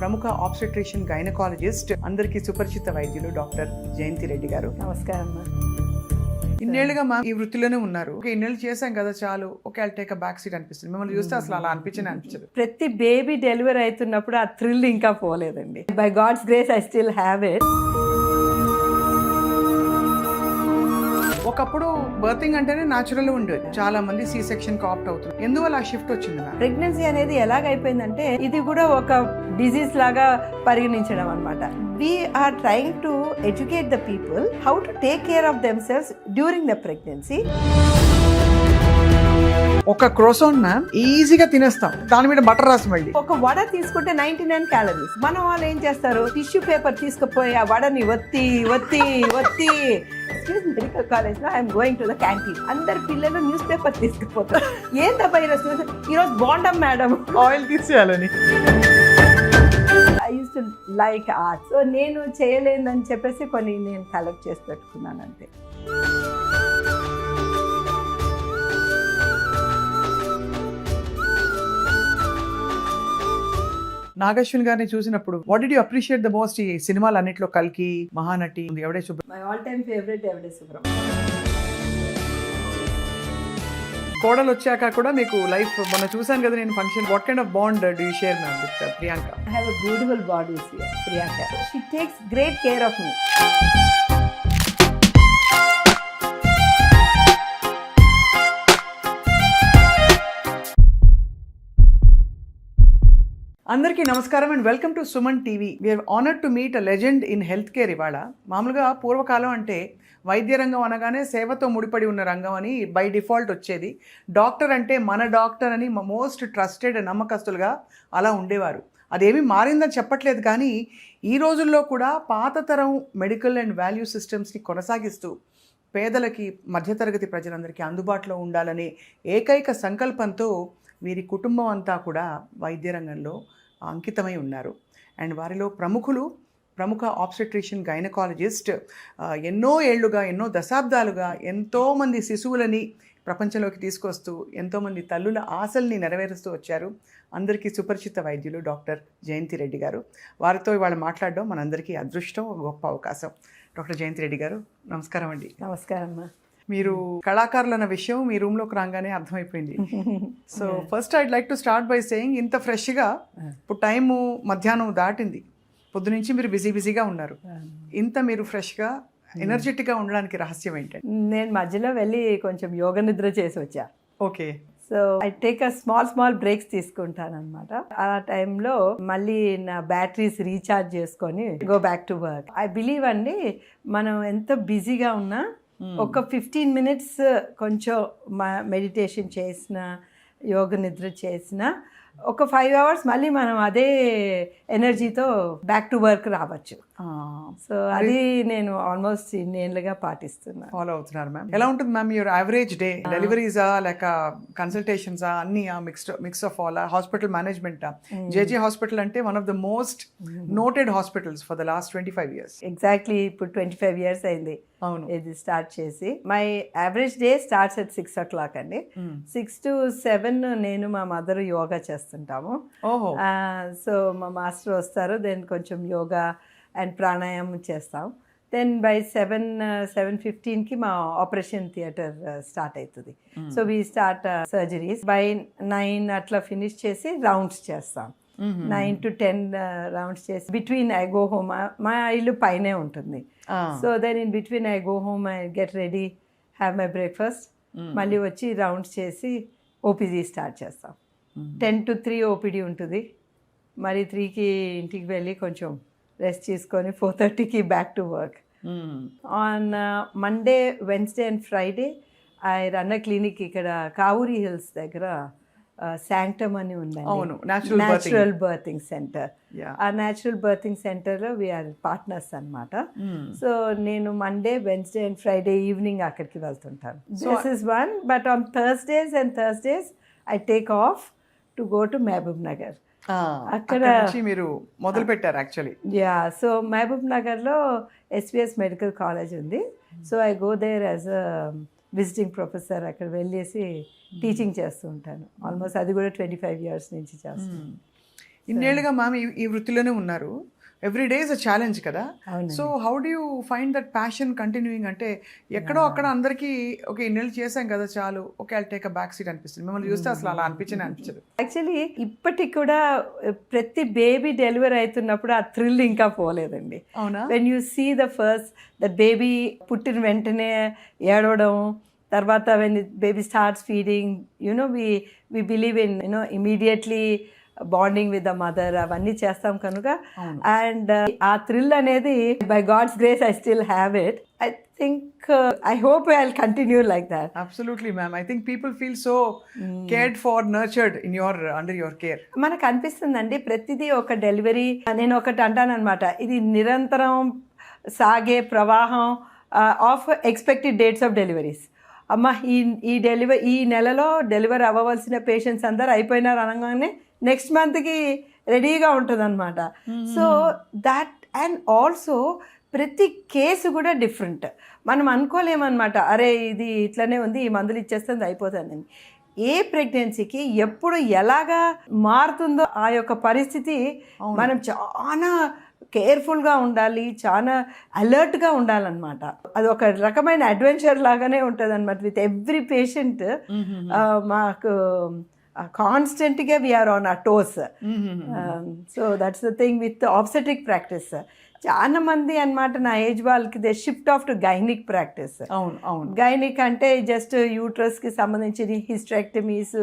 ప్రముఖ obstetrician gynaecologist అందరికీ సుపరిచిత వైద్యులు డాక్టర్ జయంతి రెడ్డి గారు. నమస్కారం. ఇన్నేళ్లుగా మా ఈ వృత్తిలోనే ఉన్నారు. ఇన్నేళ్ళు చేశాం కదా చాలు, ఒక టేక్ బ్యాక్ సీట్ అనిపిస్తుంది. మిమ్మల్ని చూస్తే అసలు అలా అనిపించదు. ప్రతి బేబీ డెలివరీ అవుతున్నప్పుడు ఆ థ్రిల్ ఇంకా పోలేదండి. By God's grace I still have it. ఒకప్పుడు బర్తింగ్ అంటేనే న్యాచురల్ ఉండేది. చాలా మంది సి సెక్షన్ కి ఆప్ట్ అవుతుంది. ఎందువల్ల ఆ షిఫ్ట్ వచ్చింది? ప్రెగ్నెన్సీ అనేది ఎలాగైపోయిందంటే ఇది కూడా ఒక డిజీజ్ లాగా పరిగణించడం అనమాట. We are trying to educate the people how to take care of themselves during the pregnancy. ఒక క్రోసాన్ మ్యామ్ ఈజీగా తినేస్తాం, దాని మీద బటర్ రాసి మళ్ళీ. ఒక వడ తీసుకుంటే 99 క్యాలరీస్. మన వాళ్ళు ఏం చేస్తారు, టిష్యూ పేపర్ తీసుకుపోయి ఆ వడని ఒత్తి ఒత్తి ఒత్తి. మెడికల్ కాలేజ్ లో I'm going to the canteen. అందరు పిల్లలు న్యూస్ పేపర్ తీసుకుపోతారు. ఏం తప్ప ఈరోజు బాగుంటాం మేడం, ఆయిల్ తీసేయాలని. I use to like art. So నేను చేయలేదని చెప్పేసి కొన్ని నేను కలెక్ట్ చేసి పెట్టుకున్నాను అంతే. నాగశ్విన్ గారిని చూసినప్పుడు what did you appreciate the most? ఈ సినిమాలు అన్నిట్లో కల్కి, మహానటి, ఎవడే Subramanyam. My all time favourite ఎవడే సుబ్రహ్మణ్యం. కోడలు వచ్చాక కూడా మీకు లైఫ్ మొన్న చూసాను కదా నేను function. What kind of bond do you share ma'am with Priyanka? I have a beautiful body, Priyanka. She takes great care of me. అందరికీ నమస్కారం and welcome to Suman TV. We are honoured to meet a legend in health care. ఇవాళ మామూలుగా పూర్వకాలం అంటే వైద్య రంగం అనగానే సేవతో ముడిపడి ఉన్న రంగం అని బై డిఫాల్ట్ వచ్చేది. డాక్టర్ అంటే మన డాక్టర్ అని మోస్ట్ ట్రస్టెడ్ నమ్మకస్తులుగా అలా ఉండేవారు. అదేమీ మారిందని చెప్పట్లేదు, కానీ ఈ రోజుల్లో కూడా పాత తరం మెడికల్ అండ్ వాల్యూ సిస్టమ్స్ని కొనసాగిస్తూ పేదలకి, మధ్యతరగతి ప్రజలందరికీ అందుబాటులో ఉండాలనే ఏకైక సంకల్పంతో వీరి కుటుంబం అంతా కూడా వైద్య రంగంలో అంకితమై ఉన్నారు. అండ్ వారిలో ప్రముఖ ఆబ్స్టెట్రిషియన్ గైనకాలజిస్ట్ ఎన్నో ఏళ్లుగా, ఎన్నో దశాబ్దాలుగా ఎంతోమంది శిశువులని ప్రపంచంలోకి తీసుకొస్తూ ఎంతోమంది తల్లుల ఆశల్ని నెరవేరుస్తూ వచ్చారు. అందరికీ సుపరిచిత వైద్యులు డాక్టర్ జయంతి రెడ్డి గారు. వారితో ఇవాళ మాట్లాడడం మనందరికీ అదృష్టం, గొప్ప అవకాశం. డాక్టర్ జయంతి రెడ్డి గారు, నమస్కారం అండి. నమస్కారం అమ్మా. మీరు కళాకారులు అన్న విషయం మీ రూమ్లోకి రాగానే అర్థమైపోయింది. So first I'd like to start by saying, ఇంత ఫ్రెష్గా ఇప్పుడు టైము మధ్యాహ్నం దాటింది, పొద్దు నుంచి మీరు బిజీగా ఉన్నారు. ఇంత మీరు ఫ్రెష్గా ఎనర్జెటిక్గా ఉండడానికి రహస్యం ఏంటంటే? నేను మధ్యలో వెళ్ళి కొంచెం యోగ నిద్ర చేసి వచ్చా. Okay. So I take a small breaks తీసుకుంటాను అనమాట. ఆ టైంలో మళ్ళీ నా బ్యాటరీస్ రీఛార్జ్ చేసుకొని go back to work. I believe అండి, మనం ఎంత బిజీగా ఉన్నా ఒక 15 minutes కొంచెం మెడిటేషన్ చేసిన, యోగ నిద్ర చేసిన, ఒక 5 hours మళ్ళీ మనం అదే ఎనర్జీతో బ్యాక్ టు వర్క్ రావచ్చు. సో అది నేను ఆల్మోస్ట్ ఇన్నేళ్ళుగా పాటిస్తున్నాను, ఫాలో అవుతున్నారు. మ్యామ్ ఎలా ఉంటుంది మ్యామ్ యువర్ యావరేజ్ డే? డెలివరీసా లేక కన్సల్టేషన్సా, అన్ని మిక్స్ ఆఫ్ ఆల్? హాస్పిటల్ మేనేజ్మెంటా? జేజే హాస్పిటల్ అంటే one of the most noted hospitals for the last 25 years. Exactly ఇప్పుడు 25 years అయింది అవును ఇది స్టార్ట్ చేసి. My average day starts at 6 o'clock అండి. 6 to 7 నేను మా మదర్ యోగా చేస్తుంటాము. ఓహో. సో మా మాస్టర్ వస్తారు, దెన్ కొంచెం యోగా అండ్ ప్రాణాయామం చేస్తాం. దెన్ బై 7:15కి మా ఆపరేషన్ థియేటర్ స్టార్ట్ అవుతుంది. So we start surgeries. By 9 అట్లా ఫినిష్ చేసి రౌండ్స్ చేస్తాం. 9 to 10 రౌండ్స్ చేసి బిట్వీన్ ఐ గో హోమ్. మా ఇల్లు పైనే ఉంటుంది. So then in between I go home, I get ready, have my breakfast, మళ్ళీ వచ్చి రౌండ్స్ చేసి ఓపీడీ స్టార్ట్ చేస్తాం. 10 to 3 ఓపీడీ ఉంటుంది. మరి 3కి ఇంటికి వెళ్ళి కొంచెం రెస్ట్ తీసుకొని 4:30కి back to work. On Monday, Wednesday and Friday I run a clinic ఇక్కడ కావూరి హిల్స్ దగ్గర. శాంక్టమ్ అని ఉందండి, న్యాచురల్ బర్తింగ్ సెంటర్. ఆ న్యాచురల్ బర్తింగ్ సెంటర్లో వీఆర్ పార్ట్నర్స్ అనమాట. సో నేను Monday, Wednesday and Friday evening అక్కడికి వెళ్తుంటాను. This is one. But on Thursdays I take off to go to Mahabubnagar. అక్కడ మీరు మొదలు పెట్టారు యాక్చువల్లీ. యా, సో మహబూబ్ నగర్లో ఎస్విఎస్ మెడికల్ కాలేజ్ ఉంది. So I go there as a visiting professor. అక్కడ వెళ్ళేసి టీచింగ్ చేస్తూ ఉంటాను. ఆల్మోస్ట్ అది కూడా 25 years నుంచి చేస్తాను. ఇన్నేళ్ళుగా మ్యామ్ ఈ వృత్తిలోనే ఉన్నారు. Every day is a challenge కదా. అవునండి. So how do you find that passion continuing? అంటే ఎక్కడో అక్కడ అందరికీ ఓకే ఇన్నేళ్ళు చేశాం కదా చాలు, okay I take a back seat అనిపిస్తుంది. మిమ్మల్ని చూస్తే అసలు అలా అనిపించదు. యాక్చువల్లీ ఇప్పటికి కూడా ప్రతి బేబీ డెలివరీ అవుతున్నప్పుడు ఆ థ్రిల్ ఇంకా పోలేదండి. అవునా? When you see the baby పుట్టిన వెంటనే ఏడవడం, తర్వాత when baby starts feeding, we believe in immediately bonding with the mother, అవన్నీ చేస్తాం కనుక. అండ్ ఆ థ్రిల్ అనేది by God's grace I still have it. I think I hope I will continue like that. Absolutely, ma'am. I think people feel so cared for, nurtured in under your care. మనకు అనిపిస్తుందండి ప్రతిదీ ఒక delivery. నేను ఒకటి అంటానన్నమాట, ఇది నిరంతరం సాగే ప్రవాహం of expected dates of deliveries. అమ్మ ఈ నెలలో డెలివరీ అవ్వవలసిన పేషెంట్స్ అందరు అయిపోయినారు అనగానే నెక్స్ట్ మంత్కి రెడీగా ఉంటుంది అనమాట. సో దాట్ అండ్ ఆల్సో ప్రతి కేసు కూడా డిఫరెంట్. మనం అనుకోలేమన్నమాట, అరే ఇది ఇట్లనే ఉంది, ఈ మందులు ఇచ్చేస్తుంది అయిపోతుందని. ఏ ప్రెగ్నెన్సీకి ఎప్పుడు ఎలాగా మారుతుందో ఆ యొక్క పరిస్థితి మనం చాలా కేర్ఫుల్గా ఉండాలి, చాలా అలర్ట్గా ఉండాలన్నమాట. అది ఒక రకమైన అడ్వెంచర్ లాగానే ఉంటుంది అనమాట. విత్ ఎవ్రీ పేషెంట్ మాకు కాన్స్టెంట్గా వీఆర్ ఆన్ ఆ toes. So that's the thing with obstetric practice. చాలా మంది అన్నమాట నా ఏజ్ వాళ్ళకి they shift off to gynaec practice. Gynaec అంటే జస్ట్ యూట్రస్కి సంబంధించిన హిస్టెక్టమీస్,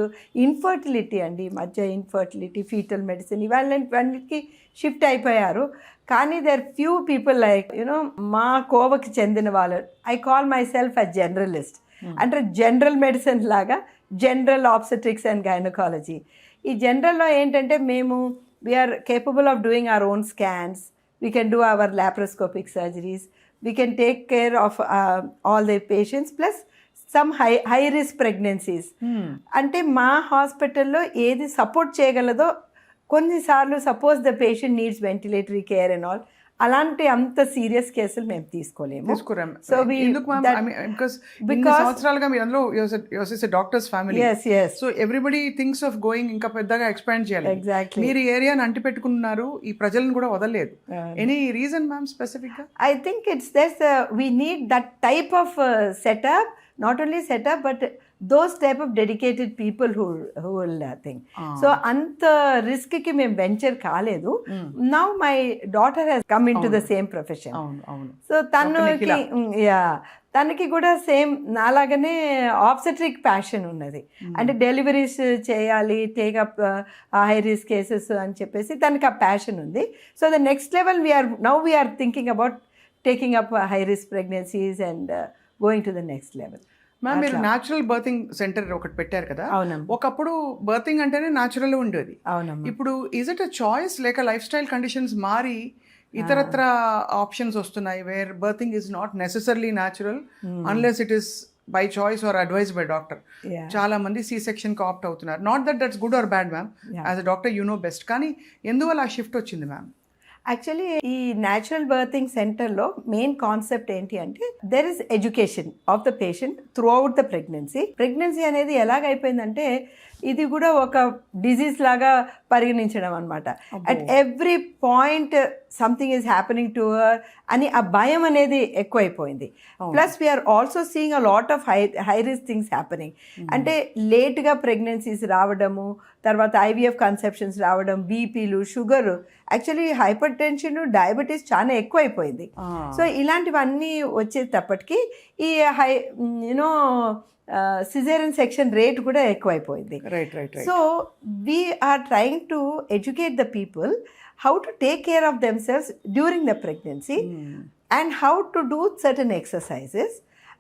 ఇన్ఫర్టిలిటీ అండి, ఈ మధ్య ఇన్ఫర్టిలిటీ, ఫీటల్ మెడిసిన్ ఇవన్నీ షిఫ్ట్ అయిపోయారు. కానీ దేర్ ఫ్యూ పీపుల్ లైక్ మా కోవకి చెందిన వాళ్ళు, I call myself a generalist. అంటే జనరల్ మెడిసిన్ లాగా జనరల్ ఆబ్స్టెట్రిక్స్ అండ్ గైనకాలజీ. ఈ జనరల్లో ఏంటంటే మేము we are capable of doing our own scans, we can do our laparoscopic surgeries, we can take care of all the patients plus some high risk pregnancies. అంటే మా హాస్పిటల్లో ఏది support చేయగలదో, కొన్నిసార్లు suppose the patient needs ventilatory care and all, అలాంటి అంత serious కేసులు మేము తీసుకోలేము. సో సంవత్సరాలుగా మీరు అందులో doctors family, so everybody thinks of going ఇంకా పెద్దగా ఎక్స్పాండ్ చేయాలి. ఎగ్జాక్ట్లీ. మీరు ఏరియాని అంటి పెట్టుకున్నారు, ఈ ప్రజలను కూడా వదలలేదు. ఎనీ రీజన్ మ్యామ్ స్పెసిఫిక్ గా? I think it's that we need that type of setup, not only setup but those type of dedicated people who will think. So anta risk ki mem venture kaaledu. Now my daughter has come into the same profession. So తనకి కూడా same నాలాగానే obstetric passion ఉన్నది. అంటే deliveries చేయాలి, take up high risk cases అని చెప్పేసి తనకి ఆ passion ఉంది. So the next level we are thinking about taking up high risk pregnancies and going to the next level. Ma'am మీరు న్యాచురల్ బర్తింగ్ సెంటర్ ఒకటి పెట్టారు కదా. ఒకప్పుడు బర్తింగ్ అంటేనే న్యాచురల్ ఉండేది. ఇప్పుడు ఈజ్ ఇట్ అ చాయిస్ లేక లైఫ్ స్టైల్ కండిషన్స్ మారి ఇతరత్ర ఆప్షన్స్ వస్తున్నాయి where birthing is not necessarily natural unless it is by choice or advise by doctor? చాలా మంది సి సెక్షన్ కి ఆప్ట్ అవుతున్నారు. Not that's good or bad ma'am, as a doctor you know best. కానీ ఎందువల్ల ఆ shift వచ్చింది ma'am? Actually ఈ natural birthing సెంటర్లో మెయిన్ కాన్సెప్ట్ ఏంటి అంటే there is education of the patient throughout the pregnancy అనేది ఎలాగైపోయిందంటే ఇది కూడా ఒక డిజీజ్ లాగా పరిగణించడం అనమాట. At every point something is happening to her అని ఆ భయం అనేది ఎక్కువైపోయింది. Plus we are also seeing a lot of high risk things happening. అంటే లేట్గా ప్రెగ్నెన్సీస్ రావడము, తర్వాత ఐవీఎఫ్ కన్సెప్షన్స్ రావడం, బీపీలు, sugar, actually hyper tension, diabetes చాలా ఎక్కువైపోయింది. సో ఇలాంటివన్నీ వచ్చేటప్పటికి ఈ సిజేరియన్ సెక్షన్ రేట్ కూడా ఎక్కువైపోయింది. So we are trying to educate the people how to take care of themselves during the pregnancy and how to do certain exercises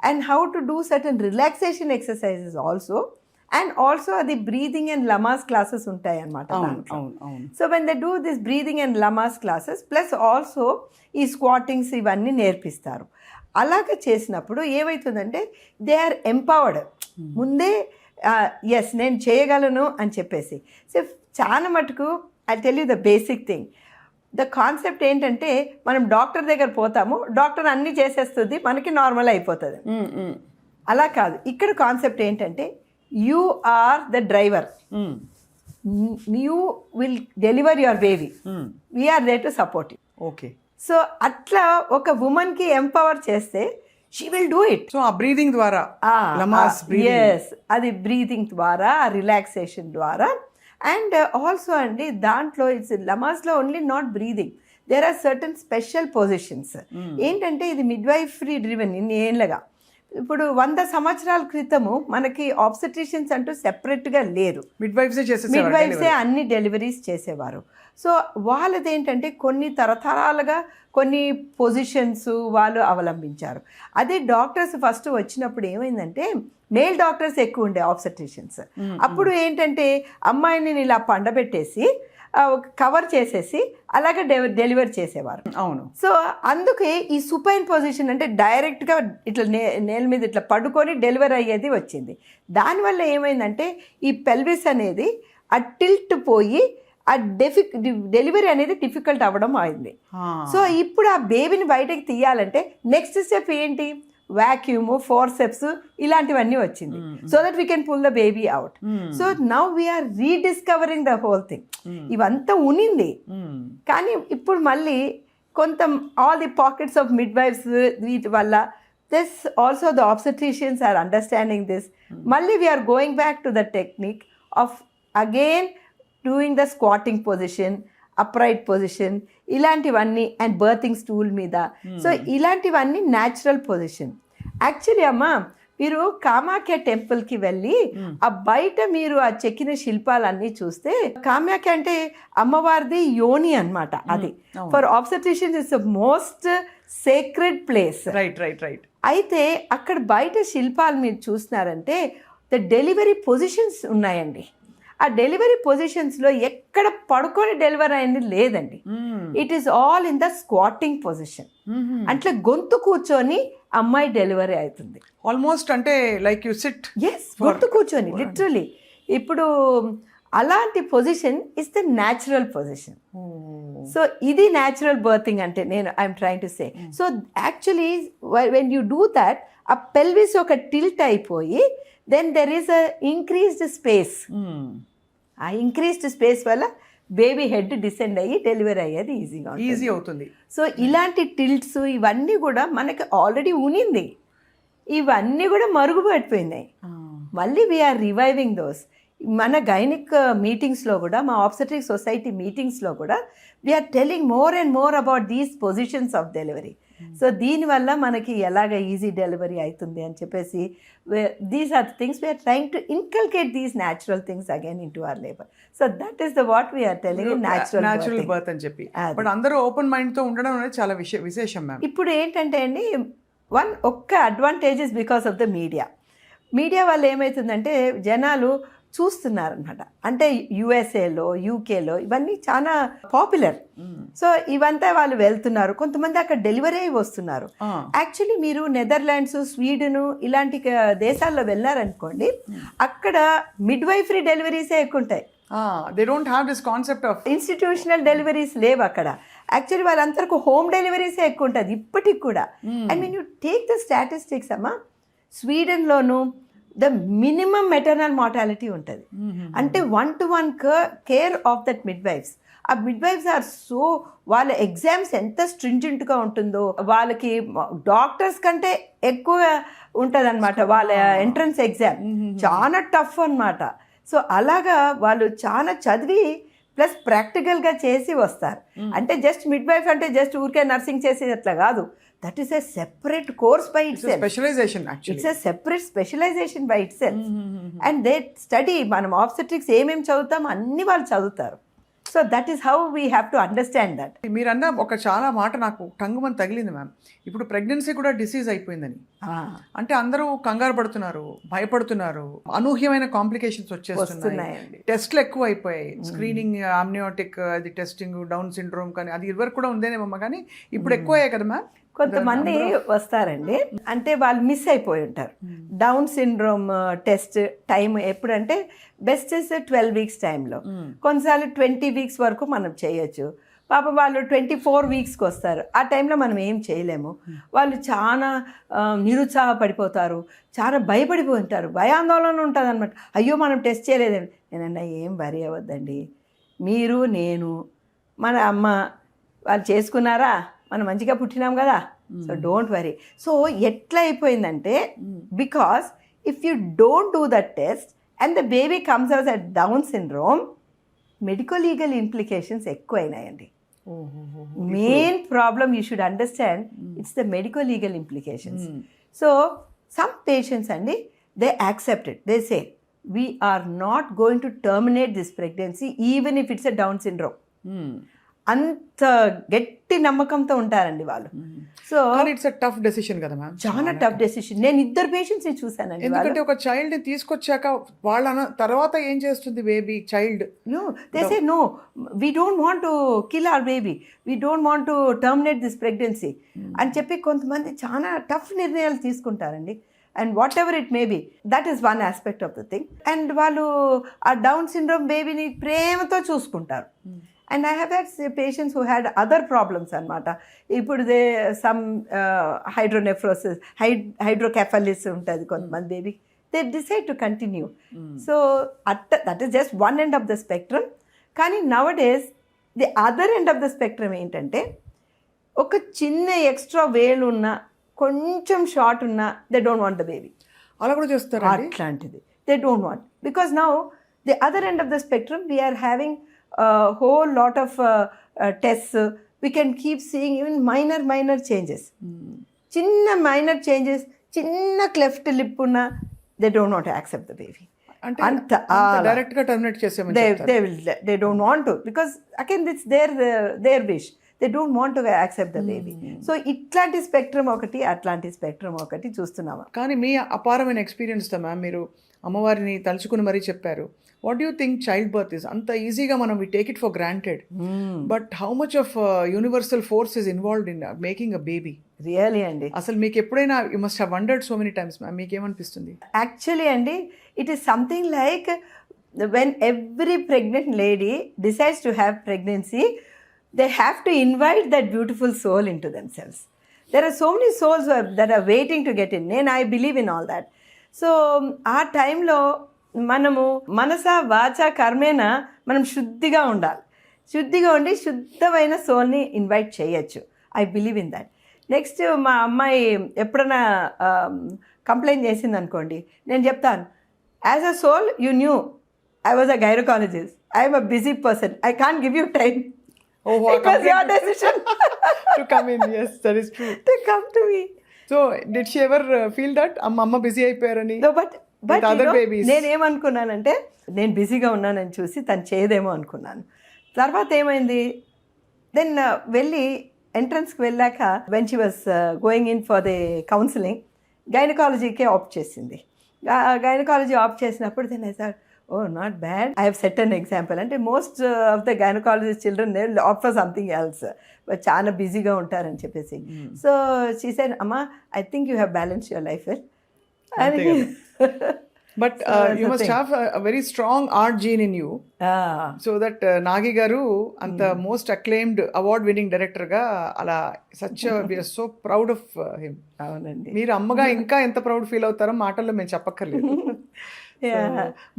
and how to do certain relaxation exercises also, and also the breathing and lamas classes ఉంటాయి అన్నమాట. So when they do this breathing and lamas classes plus also ఈ స్క్వాటింగ్స్ ఇవన్నీ నేర్పిస్తారు. అలాగ చేసినప్పుడు ఏమవుతుందంటే they are empowered. ముందే yes నేను చేయగలను అని చెప్పేసి. సో చాలా మటుకు I tell you the basic thing, the concept ఏంటంటే మనం డాక్టర్ దగ్గర పోతాము, డాక్టర్ అన్నీ చేసేస్తుంది, మనకి నార్మల్ అయిపోతుంది. అలా కాదు. ఇక్కడ కాన్సెప్ట్ ఏంటంటే you are the driver. You will deliver your baby, we're there to support you. Okay. So అట్లా ఒక ఉమెన్కి ఎంపవర్ చేస్తే she will do it. So ఆ బ్రీదింగ్ ద్వారా, లమాస్ ఎస్, అది బ్రీదింగ్ ద్వారా, రిలాక్సేషన్ ద్వారా. అండ్ ఆల్సో అండి దాంట్లో ఇట్స్ లమాస్లో only not breathing, there are certain special positions. ఏంటంటే ఇది మిడ్వైఫరీ డ్రివెన్ ఇన్ని ఏళ్ళగా. ఇప్పుడు 100 సంవత్సరాల క్రితము మనకి ఆబ్స్టెట్రిషియన్స్ అంటూ సెపరేట్గా లేరు, మిడ్వైఫ్సే అన్ని డెలివరీస్ చేసేవారు. సో వాళ్ళది ఏంటంటే కొన్ని తరతరాలుగా కొన్ని పొజిషన్స్ వాళ్ళు అవలంబించారు. అదే డాక్టర్స్ ఫస్ట్ వచ్చినప్పుడు ఏమైందంటే మేల్ డాక్టర్స్ ఎక్కువ ఉండే ఆబ్స్టెట్రిషియన్స్. అప్పుడు ఏంటంటే అమ్మాయిని ఇలా పండబెట్టేసి కవర్ చేసేసి అలాగే డెలివర్ చేసేవారు. అవును. సో అందుకే ఈ సుపైన్ పొజిషన్ అంటే డైరెక్ట్గా ఇట్లా నేల మీద ఇట్లా పడుకొని డెలివరీ అయ్యేది వచ్చింది. దానివల్ల ఏమైందంటే ఈ పెల్విస్ అనేది ఆ టిల్ట్ పోయి ఆ డెలివరీ అనేది డిఫికల్ట్ అవ్వడం అయింది. సో ఇప్పుడు ఆ బేబీని బయటకు తీయాలంటే నెక్స్ట్ స్టెప్ ఏంటి, వాక్యూమ్, ఫోర్సెప్స్ ఇలాంటివన్నీ వచ్చింది. So that we can pull the baby out. So now we're rediscovering the whole thing. ఇవంతా ఉనింది కానీ ఇప్పుడు మళ్ళీ కొంత all the pockets of midwives వీటి వల్ల this also the obstetricians are understanding this. మళ్ళీ we're going back to the technique of again doing the squatting position, upright position ఇలాంటివన్నీ, అండ్ బర్తింగ్ స్టూల్ మీద. సో ఇలాంటివన్నీ natural position. Actually అమ్మ మీరు కామాఖ్య టెంపుల్కి వెళ్ళి ఆ బయట మీరు ఆ చెక్కిన శిల్పాలన్నీ చూస్తే, కామాఖ్య అంటే అమ్మవారిది యోని అన్నమాట. అది for obstetricians it's the most sacred place. Right. అయితే అక్కడ బయట శిల్పాలు మీరు చూస్తున్నారంటే ద డెలివరీ పొజిషన్స్ ఉన్నాయండి. ఆ డెలివరీ పొజిషన్స్లో ఎక్కడ పడుకొని డెలివరీ అయింది లేదండి. It is all in the squatting position. అంటే గొంతు కూర్చొని అమ్మాయి డెలివరీ అవుతుంది ఆల్మోస్ట్. అంటే లైక్ యు సిట్. ఎస్, గొంతు కూర్చొని లిటరలీ. ఇప్పుడు అలాంటి position is the natural position. సో ఇది న్యాచురల్ బర్తింగ్ అంటే I'm trying to say. So actually when you do that ఆ పెల్విస్ ఒక టిల్ట్ అయిపోయి then there is a increased space. ఆ ఇంక్రీజ్డ్ స్పేస్ వల్ల బేబీ హెడ్ డిసెండ్ అయ్యి డెలివరీ అయ్యేది ఈజీ అవుతుంది. సో ఇలాంటి టిల్ట్స్ ఇవన్నీ కూడా మనకి ఆల్రెడీ ఉనింది, ఇవన్నీ కూడా మరుగుపడిపోయినాయి. మళ్ళీ వీఆర్ రివైవింగ్ దోస్. మన గైనిక్ మీటింగ్స్లో కూడా, మా ఆబ్స్టెట్రిక్ సొసైటీ మీటింగ్స్లో కూడా we are telling more and more about these positions of delivery. So దీనివల్ల మనకి ఎలాగ ఈజీ డెలివరీ అవుతుంది అని చెప్పేసి these are the things we are trying to inculcate these natural things again into our labour. So that is the what we are telling natural birth అని చెప్పి. But అందరూ open మైండ్తో ఉండడం అనేది చాలా విశేషం మ్యామ్. ఇప్పుడు ఏంటంటే అండి ఒక్క advantages because of the media వల్ల ఏమవుతుందంటే జనాలు చూస్తున్నారనమాట. అంటే యుఎస్ఏలో, యూకేలో ఇవన్నీ చాలా పాపులర్. సో ఇవంతా వాళ్ళు వెళ్తున్నారు, కొంతమంది అక్కడ డెలివరీ అయి వస్తున్నారు. యాక్చువల్లీ మీరు నెదర్లాండ్స్, స్వీడన్ ఇలాంటి దేశాల్లో వెళ్ళారనుకోండి, అక్కడ మిడ్వైఫరీ డెలివరీసే ఎక్కువ ఉంటాయి. They don't have this concept of institutional deliveries లేవు అక్కడ. యాక్చువల్లీ వాళ్ళందరికీ హోమ్ డెలివరీసే ఎక్కువ ఉంటుంది ఇప్పటికి కూడా. And mean you take the statistics అమ్మా, స్వీడన్లోను ద మినిమం మెటర్నల్ మార్టాలిటీ ఉంటుంది. అంటే 1-to-1 care of that midwives. ఆ మిడ్వైఫ్స్ ఆర్ సో, వాళ్ళ ఎగ్జామ్స్ ఎంత స్ట్రింజెంట్గా ఉంటుందో, వాళ్ళకి డాక్టర్స్ కంటే ఎక్కువ ఉంటుంది అనమాట వాళ్ళ ఎంట్రన్స్ ఎగ్జామ్. చాలా టఫ్ అనమాట. సో అలాగా వాళ్ళు చాలా చదివి ప్లస్ ప్రాక్టికల్గా చేసి వస్తారు. అంటే జస్ట్ మిడ్వైఫ్ అంటే జస్ట్ ఊరికే నర్సింగ్ చేసేది అట్లా కాదు. That is a separate course by itself. It's a specialization actually. It's a separate specialization by itself. And they study, మనం obstetrics ఏమేమి చదువుతాం అన్ని వాళ్ళు చదువుతారు. So that is how we have to understand that. మీరన్న ఒక చాలా మాట నాకు టంగుమని తగిలింది మ్యామ్. ఇప్పుడు ప్రెగ్నెన్సీ కూడా డిసీజ్ అయిపోయిందని, అంటే అందరూ కంగారు పడుతున్నారు, భయపడుతున్నారు, అనూహ్యమైన కాంప్లికేషన్స్ వచ్చేస్తున్నాయి, టెస్ట్లు ఎక్కువ అయిపోయాయి, స్క్రీనింగ్, ఆమ్నియోటిక్ అది టెస్టింగ్, డౌన్ సిండ్రోమ్ కానీ అది ఇదివరకు కూడా ఉందేనేమో కానీ ఇప్పుడు ఎక్కువ అయ్యాయి కదా మ్యామ్. కొంతమంది వస్తారండి, అంటే వాళ్ళు మిస్ అయిపోయి ఉంటారు. డౌన్ సిండ్రోమ్ టెస్ట్ టైం ఎప్పుడంటే బెస్ట్ ఇస్ 12 weeks టైంలో, కొన్నిసార్లు 20 weeks వరకు మనం చేయొచ్చు. పాపం వాళ్ళు 24 వీక్స్కి వస్తారు. ఆ టైంలో మనం ఏం చేయలేము. వాళ్ళు చాలా నిరుత్సాహపడిపోతారు, చాలా భయపడిపోయి ఉంటారు, భయాందోళన ఉంటుంది అనమాట. అయ్యో మనం టెస్ట్ చేయలేదేమి. నేనన్నా ఏం వరి అవ్వద్దండి, మీరు నేను మన అమ్మ వాళ్ళు చేసుకున్నారా, మనం మంచిగా పుట్టినాం కదా, సో డోంట్ వరీ. సో ఎట్లా అయిపోయిందంటే because if you don't do that test and the baby comes out at Down syndrome, medical legal implications ఎక్కువైనాయండి. Main problem you should understand, it's the medical legal implications. So some patients అండి, they accept it, they say we are not going to terminate this pregnancy even if it's a Down syndrome. అంత గట్టి నమ్మకంతో ఉంటారండి వాళ్ళు. So it's a tough decision కదా ma'am, చాలా tough decision. నేను 2 పేషెంట్స్ని చూసానండి. ఎందుకంటే ఒక చైల్డ్ని తీసుకొచ్చాక వాళ్ళ తర్వాత ఏం చేస్తుంది baby child? They say no, we don't want to kill our baby, we don't want to terminate this pregnancy అని చెప్పి కొంతమంది చాలా టఫ్ నిర్ణయాలు తీసుకుంటారండి. And whatever it may be, that is one aspect of the thing. And వాళ్ళు ఆ down syndrome బేబీని ప్రేమతో చూసుకుంటారు. And I have had patients who had other problems అనమాట. ఇప్పుడు సమ్ హైడ్రోనెఫ్రోసిస్, హైడ్రోకెఫలిస్ ఉంటుంది కొంతమంది baby, they decide to continue. So that is just one end of the spectrum. కానీ nowadays the other end of the spectrum ఏంటంటే, ఒక చిన్న extra వేలు ఉన్న, కొంచెం షార్ట్ ఉన్నా, they don't want the baby. అలా కూడా చేస్తారు అట్లాంటిది they don't want. Because now the other end of the spectrum we're having whole lot of tests. We can keep seeing even minor changes. Chinna minor changes, chinna cleft lip unna, they don't want to accept the baby. Anta direct ga terminate chesemani cheptaru. They don't want to, because again it's their wish. They don't want to accept the baby. So ఇట్లాంటి spectrum ఒకటి, అట్లాంటి spectrum ఒకటి చూస్తున్నాము. కానీ మీ అపారమైన ఎక్స్పీరియన్స్తో ma'am మీరు అమ్మవారిని తలుచుకుని మరీ చెప్పారు. What do think child birth is? అంత ఈజీగా మనం we take it for granted, but how much of universal force is involved in making a baby? Really అండి, అసలు మీకు ఎప్పుడైనా you must have wondered so many times ma'am, మీకు ఏమనిపిస్తుంది? Actually అండి, it is something like when every pregnant lady decides to have pregnancy, they have to invite that beautiful soul into themselves. There are so many souls that are waiting to get in, and I believe in all that. So ఆ టైంలో మనము మనస వాచ కర్మేన మనం శుద్ధిగా ఉండాలి. శుద్ధిగా ఉండి శుద్ధమైన సోల్ని ఇన్వైట్ చేయొచ్చు. I believe in that. Next మా అమ్మాయి ఎప్పుడైనా కంప్లైంట్ చేసింది అనుకోండి, నేను చెప్తాను, as a soul you knew I was a gynaecologist, I'm a busy person, I can't give you time. Oh, it was your decision to come in. Yes, that is true. To come to me. So, did she ever feel that amma busy అయిపోయారని? No, but other babies. నేనేమనుకున్నానంటే, నేను బిజీగా ఉన్నానని చూసి తను చేయదేమో అనుకున్నాను. తర్వాత ఏమైంది, then వెళ్ళి ఎంట్రన్స్కి వెళ్ళాక when she was going in for the counselling, గైనకాలజీకే ఆప్ట్ చేసింది. గైనకాలజీ ఆప్ట్ చేసినప్పుడు then I sir, oh, not bad. I have set an example. And most of the gynecologist children, they will opt for something else. But చాలా బిజీగా ఉంటారని చెప్పేసి. So she said, Amma, I think you have balanced your life well. But you must have a very strong art gene in you. So that Nagi garu anta most acclaimed award winning director ga ala such we are so proud of him. అవునండి. మీరు అమ్మగా ఇంకా ఎంత proud feel అవుతారో మాటల్లో మేము చెప్పక్కర్లేదు.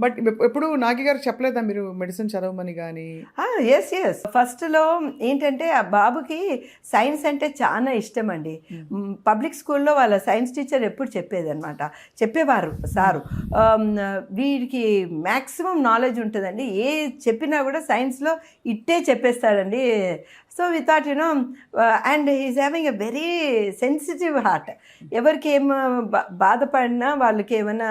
But ఎప్పుడు నాగి గారు చెప్పలేదా మీరు మెడిసిన్ చదవమని కానీ? ఎస్ ఫస్ట్లో ఏంటంటే ఆ బాబుకి సైన్స్ అంటే చాలా ఇష్టం అండి. పబ్లిక్ స్కూల్లో వాళ్ళ సైన్స్ టీచర్ ఎప్పుడు చెప్పేవారు సారు, వీడికి మ్యాక్సిమం నాలెడ్జ్ ఉంటుందండి, ఏ చెప్పినా కూడా సైన్స్లో ఇట్టే చెప్పేస్తాడండి. So we thought you know, and he's having a very sensitive heart. ఎవరికి ఏం బాధపడినా, వాళ్ళకి ఏమైనా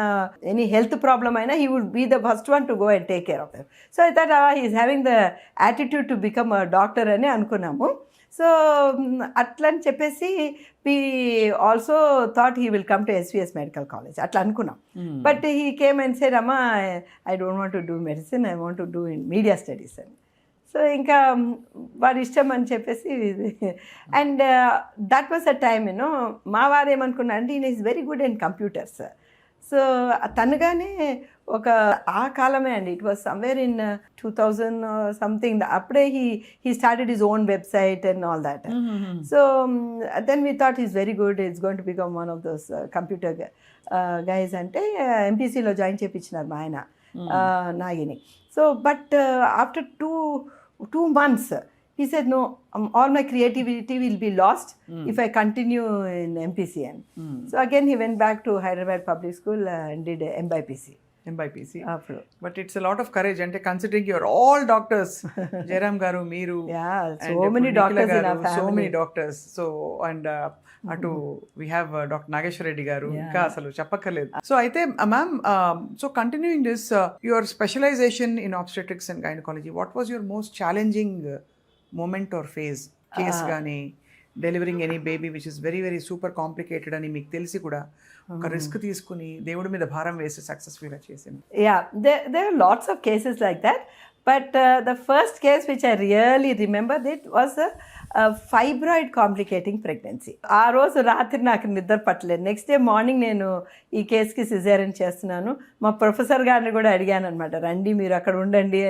ఎనీ హెల్త్ ప్రాబ్లమ్ అయినా he would be the first one to go and take care of them. So I thought he's having the attitude to become a doctor అని అనుకున్నాము. So అట్లా అని చెప్పేసి we also thought he will come to SVS medical college అట్లా అనుకున్నాం. But he came and said, అమ్మా I don't want to do medicine, I want to do in media studies అని. So ఇంకా వాడి ఇష్టం అని చెప్పేసి, and that was a time you know. మా వారు ఏమనుకున్నా అంటే, ఈయన is very good in computers. So తనగానే ఒక ఆ కాలమే అండి, it was somewhere in 2000 something, అప్పుడే he started his own website and all that. So then we thought is very good, it's going to become one of those computer guys అంటే ఎంపీసీలో join చేయించినారు మా ఆయన నాగిని. So but after two months he said no, all my creativity will be lost if I continue in MPCN. So again he went back to Hyderabad Public School and did MBPC. But it's a lot of courage, and considering you're all doctors, Jairam garu, Meeru, so many doctors in our family. So many doctors. So and అటు we have Dr. Nageshwar Reddy garu, ఇంకా అసలు చెప్పక్కర్లేదు. So అయితే ma'am, so continuing this, your specialisation in obstetrics and gynecology, what was your most challenging moment or phase? Case కానీ delivering any baby which is very very super complicated అని మీకు తెలిసి కూడా ఒక రిస్క్ తీసుకుని దేవుడి మీద భారం వేసి సక్సెస్ఫుల్గా చేసింది? there are lots of cases like that, but the first case which I really remember it was a fibroid complicating pregnancy. ఆ రోజు రాత్రి నాకు నిద్ర పట్టలేదు. నెక్స్ట్ డే మార్నింగ్ నేను ఈ కేసుకి సిజేరియన్ చేస్తున్నాను. మా ప్రొఫెసర్ గారిని కూడా అడిగాను అనమాట, రండి మీరు అక్కడ ఉండండి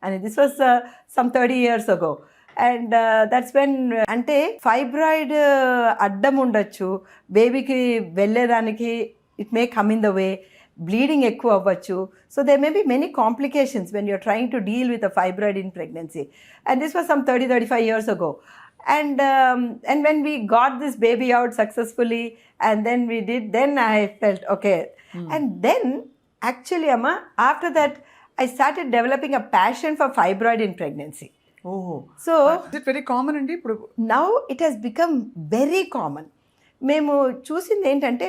అని. This was some 30 years ago. And that's when, అంటే ఫైబ్రాయిడ్ అడ్డం ఉండొచ్చు బేబీకి వెళ్ళేదానికి, it may come in the way, bleeding ఎక్కువ అవ్వచ్చు. So they may be many complications when you're trying to deal with a fibroid in pregnancy. And this was some 35 years ago. And when we got this baby out successfully, and then I felt okay. And then actually Amma, after that I started developing a passion for fibroid in pregnancy. So it very common అండి ఇప్పుడు? Now it has become very common. మేము చూసింది ఏంటంటే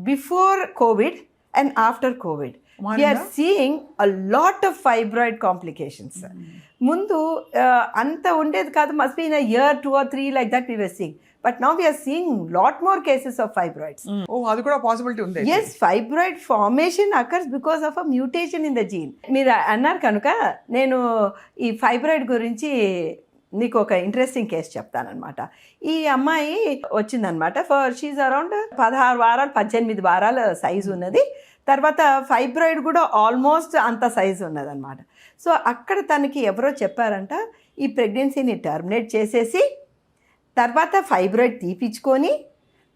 before covid and after covid we are seeing a lot of fibroid complications. ముందు అంత ఉండేది కాదు, must be in a year 2 or 3 like that we were seeing. But now we are seeing lot more cases of fibroids. అది కూడా possibility ఉంది. Yes, fibroid formation occurs because of a mutation in the gene. మీరు అన్నారు కనుక నేను ఈ fibroid గురించి నీకు ఒక ఇంట్రెస్టింగ్ కేసు చెప్తానమాట. ఈ అమ్మాయి వచ్చిందనమాట. షీజ్ అరౌండ్ 16 వారాలు 18 వారాల సైజు ఉన్నది. తర్వాత ఫైబ్రాయిడ్ కూడా ఆల్మోస్ట్ అంత సైజు ఉన్నదన్నమాట. సో అక్కడ తనకి ఎవరో చెప్పారంట, ఈ ప్రెగ్నెన్సీని టర్మినేట్ చేసేసి తర్వాత ఫైబ్రాయిడ్ తీపించుకొని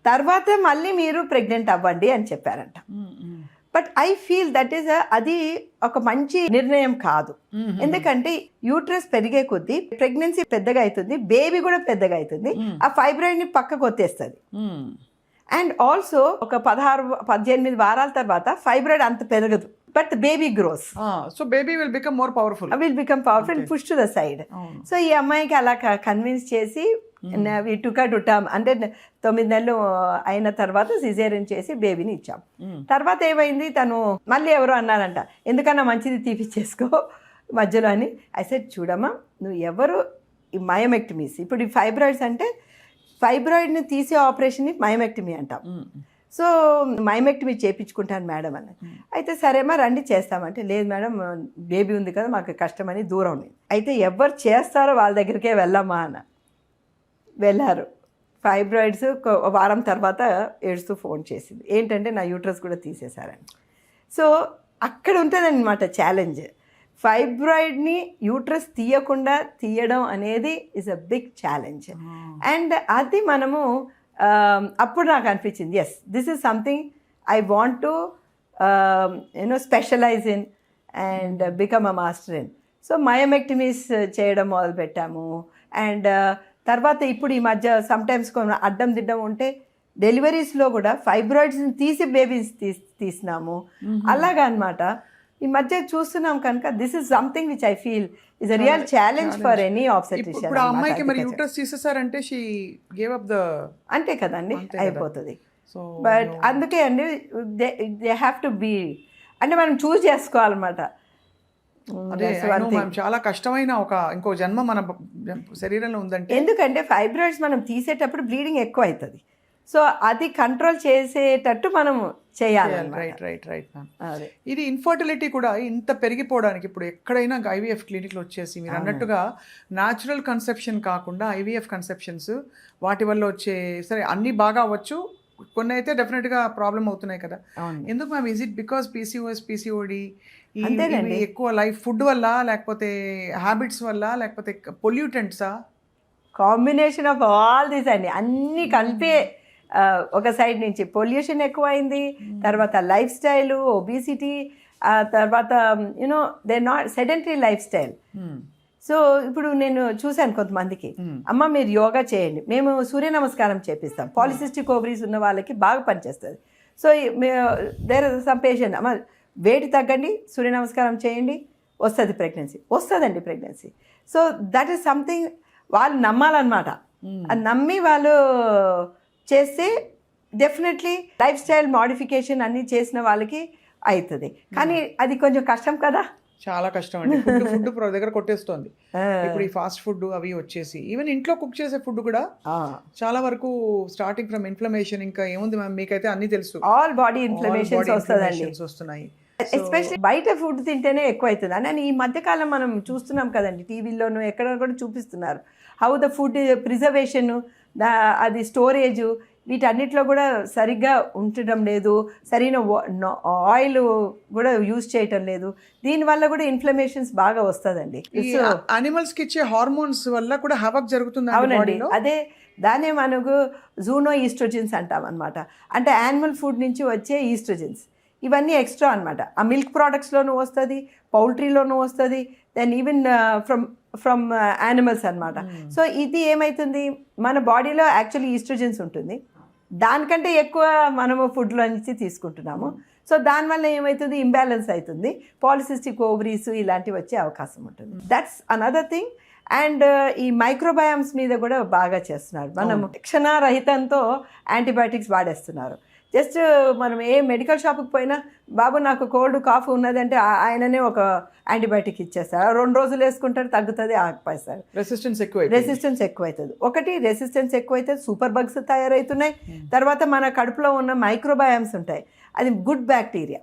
తర్వాత మళ్ళీ మీరు ప్రెగ్నెంట్ అవ్వండి అని చెప్పారంట. But I feel that is అది ఒక మంచి నిర్ణయం కాదు. ఎందుకంటే యూట్రస్ పెరిగే కొద్దీ ప్రెగ్నెన్సీ పెద్దగా అవుతుంది, బేబీ కూడా పెద్దగా అవుతుంది, ఆ ఫైబ్రాయిడ్ని పక్కకు వచ్చేస్తుంది. అండ్ ఆల్సో ఒక 16-18 వారాల తర్వాత ఫైబ్రాయిడ్ అంత పెరగదు, but baby gross. So baby will become more powerful, and push to the side. So ఈ అమ్మాయికి అలా కన్విన్స్ చేసి వి టుక్ టు టర్మ్, అంటే 9 నెలలు అయిన తర్వాత సిజేరియన్ చేసి బేబీని ఇచ్చాం. తర్వాత ఏమైంది, తను మళ్ళీ ఎవరో అన్నారంట, ఎందుకన్నా మంచిది తీపిచ్చేసుకో మధ్యలో అని. అయితే చూడమ్మా, నువ్వు ఎవరు ఈ మయోమెక్టమీస్, ఇప్పుడు ఈ ఫైబ్రాయిడ్స్ అంటే ఫైబ్రాయిడ్ని తీసే ఆపరేషన్ని మయోమెక్టమీ అంటాం. సో మయోమెక్టమీ చేయించుకుంటాను మేడం అని. అయితే సరేమ్మా రండి చేస్తామంటే, లేదు మేడం బేబీ ఉంది కదా మాకు కష్టమని దూరం ఉంది. అయితే ఎవరు చేస్తారో వాళ్ళ దగ్గరికే వెళ్ళమ్మా అన్న. వెళ్ళారు. ఫైబ్రాయిడ్స్ వారం తర్వాత ఏడుస్తూ ఫోన్ చేసింది, ఏంటంటే నా యూట్రస్ కూడా తీసేశారని. సో అక్కడ ఉంటుందన్నమాట ఛాలెంజ్. ఫైబ్రాయిడ్ని యూట్రస్ తీయడం అనేది is a big challenge. And అది మనము అప్పుడు నాకు అనిపించింది, yes this is something I want to specialise in and become a master in. So myomectomies చేయడం మొదలుపెట్టాము. అండ్ తర్వాత ఇప్పుడు ఈ మధ్య సమ్టైమ్స్ అడ్డం దిడ్డం ఉంటే డెలివరీస్లో కూడా ఫైబ్రాయిడ్స్ని తీసి బేబీస్ తీసినాము. అలాగా అనమాట ఈ మధ్య చూస్తున్నాం కనుక this is something which I feel is a real challenge for any obstetrician. ఇప్పుడు ఆ అమ్మాయికి మరి యూట్రస్ తీసేసారంటే షీ గేవ్ అప్ ద, అంతే కదండి, అయిపోతుంది. బట్ అందుకే అండి దే హ్యావ్ టు బీ, అంటే మనం చూస్ చేసుకోవాలన్నమాట. చాలా కష్టమైన ఇంకో జన్మ మన శరీరంలో ఉందంటే, ఎందుకంటే ఫైబ్రాయిడ్స్ మనం తీసేటప్పుడు బ్లీడింగ్ ఎక్కువ అవుతుంది. సో అది కంట్రోల్ చేసేటట్టు మనం చేయాలి. Right ma'am. ఇది ఇన్ఫర్టిలిటీ కూడా ఇంత పెరిగిపోవడానికి ఇప్పుడు ఎక్కడైనా ఐవీఎఫ్ క్లినిక్లు వచ్చేసి మీరు అన్నట్టుగా న్యాచురల్ కన్సెప్షన్ కాకుండా ఐవీఎఫ్ కన్సెప్షన్స్ వాటి వల్ల వచ్చే, సరే అన్నీ బాగా అవ్వచ్చు, కొన్ని అయితే డెఫినెట్గా ప్రాబ్లం అవుతున్నాయి కదా. అవును. ఎందుకు ma'am? Is it because PCOS, PCOD అంతేనండి. ఎక్కువ లైఫ్ ఫుడ్ వల్ల, లేకపోతే హ్యాబిట్స్ వల్ల, లేకపోతే పొల్యూటెంట్సా? కాంబినేషన్ ఆఫ్ ఆల్ దిస్ అండి, అన్నీ కలిపే. ఒక సైడ్ నుంచి పొల్యూషన్ ఎక్కువైంది, తర్వాత లైఫ్ స్టైలు, ఒబిసిటీ, తర్వాత you know they not sedentary life style. So ఇప్పుడు నేను చూశాను కొంతమందికి, అమ్మ మీరు యోగా చేయండి, మేము సూర్య నమస్కారం చేపిస్తాం, పాలిసిస్టిక్ ఓవరీస్ ఉన్న వాళ్ళకి బాగా పనిచేస్తుంది. సో దేర్ సమ్ పేషెంట్, అమ్మ వెయిట్ తగ్గండి, సూర్య నమస్కారం చేయండి, వస్తుంది ప్రెగ్నెన్సీ, వస్తుందండి pregnancy. So that is something వాళ్ళు నమ్మాలన్నమాట. అది నమ్మి వాళ్ళు చేస్తే డెఫినెట్లీ లైఫ్ స్టైల్ మాడిఫికేషన్ అన్నీ చేసిన వాళ్ళకి అవుతుంది. కానీ అది కొంచెం కష్టం కదా. చాలా కష్టం అండి. ఫుడ్ దగ్గర కొట్టేస్తోంది ఇప్పుడు ఈ ఫాస్ట్ ఫుడ్ అవి వచ్చేసి. ఈవెన్ ఇంట్లో కుక్ చేసే ఫుడ్ కూడా చాలా వరకు స్టార్టింగ్ ఫ్రమ్ ఇన్ఫ్లమేషన్, ఇంకా ఏముంది మ్యామ్ మీకైతే అన్నీ తెలుసు, ఆల్ బాడీ ఇన్ఫ్లమేషన్స్ వస్తున్నాయి. ఎస్పెషల్లీ బయట ఫుడ్ తింటేనే ఎక్కువ అవుతుంది అని ఈ మధ్యకాలం మనం చూస్తున్నాం కదండి, టీవీల్లోనూ ఎక్కడ కూడా చూపిస్తున్నారు. హౌ ద ఫుడ్ ప్రిజర్వేషన్, అది స్టోరేజ్, వీటన్నిటిలో కూడా సరిగ్గా ఉండటం లేదు, సరైన ఆయిల్ కూడా యూజ్ చేయటం లేదు. దీనివల్ల కూడా ఇన్ఫ్లమేషన్స్ బాగా వస్తుందండి. అనిమల్స్కి ఇచ్చే హార్మోన్స్ వల్ల కూడా హవాక్ జరుగుతుంది. అవునండి, అదే దాన్నే మనకు జూనో ఈస్ట్రోజన్స్ అంటాం అనమాట. అంటే యానిమల్ ఫుడ్ నుంచి వచ్చే ఈస్ట్రోజన్స్ ఇవన్నీ ఎక్స్ట్రా అనమాట. ఆ మిల్క్ ప్రోడక్ట్స్లోనూ వస్తుంది, పౌల్ట్రీలోనూ వస్తుంది, దెన్ ఈవెన్ ఫ్రమ్ యానిమల్స్ అనమాట. సో ఇది ఏమవుతుంది, మన బాడీలో యాక్చువల్లీ ఈస్ట్రోజన్స్ ఉంటుంది, దానికంటే ఎక్కువ మనము ఫుడ్లో నుంచి తీసుకుంటున్నాము. సో దానివల్ల ఏమవుతుంది, ఇంబ్యాలెన్స్ అవుతుంది, పాలిసిస్టిక్ ఓవరీస్ ఇలాంటివి వచ్చే అవకాశం ఉంటుంది. That's another thing. అండ్ ఈ మైక్రోబయామ్స్ మీద కూడా బాగా చేస్తున్నారు. మనం క్షణరహితంతో యాంటీబయాటిక్స్ వాడేస్తున్నారు. జస్ట్ మనం ఏ మెడికల్ షాప్కి పోయినా, బాబు నాకు కోల్డ్ కాఫ్ ఉన్నది అంటే ఆయననే ఒక యాంటీబయాటిక్ ఇచ్చేస్తారు, 2 రోజులు వేసుకుంటారు, తగ్గుతుంది, ఆగిపోయిస్తారు. రెసిస్టెన్స్ ఎక్కువైతుంది. ఒకటి రెసిస్టెన్స్ ఎక్కువైతే సూపర్ బగ్స్ తయారవుతున్నాయి. తర్వాత మన కడుపులో ఉన్న మైక్రోబయామ్స్ ఉంటాయి, అది గుడ్ బ్యాక్టీరియా.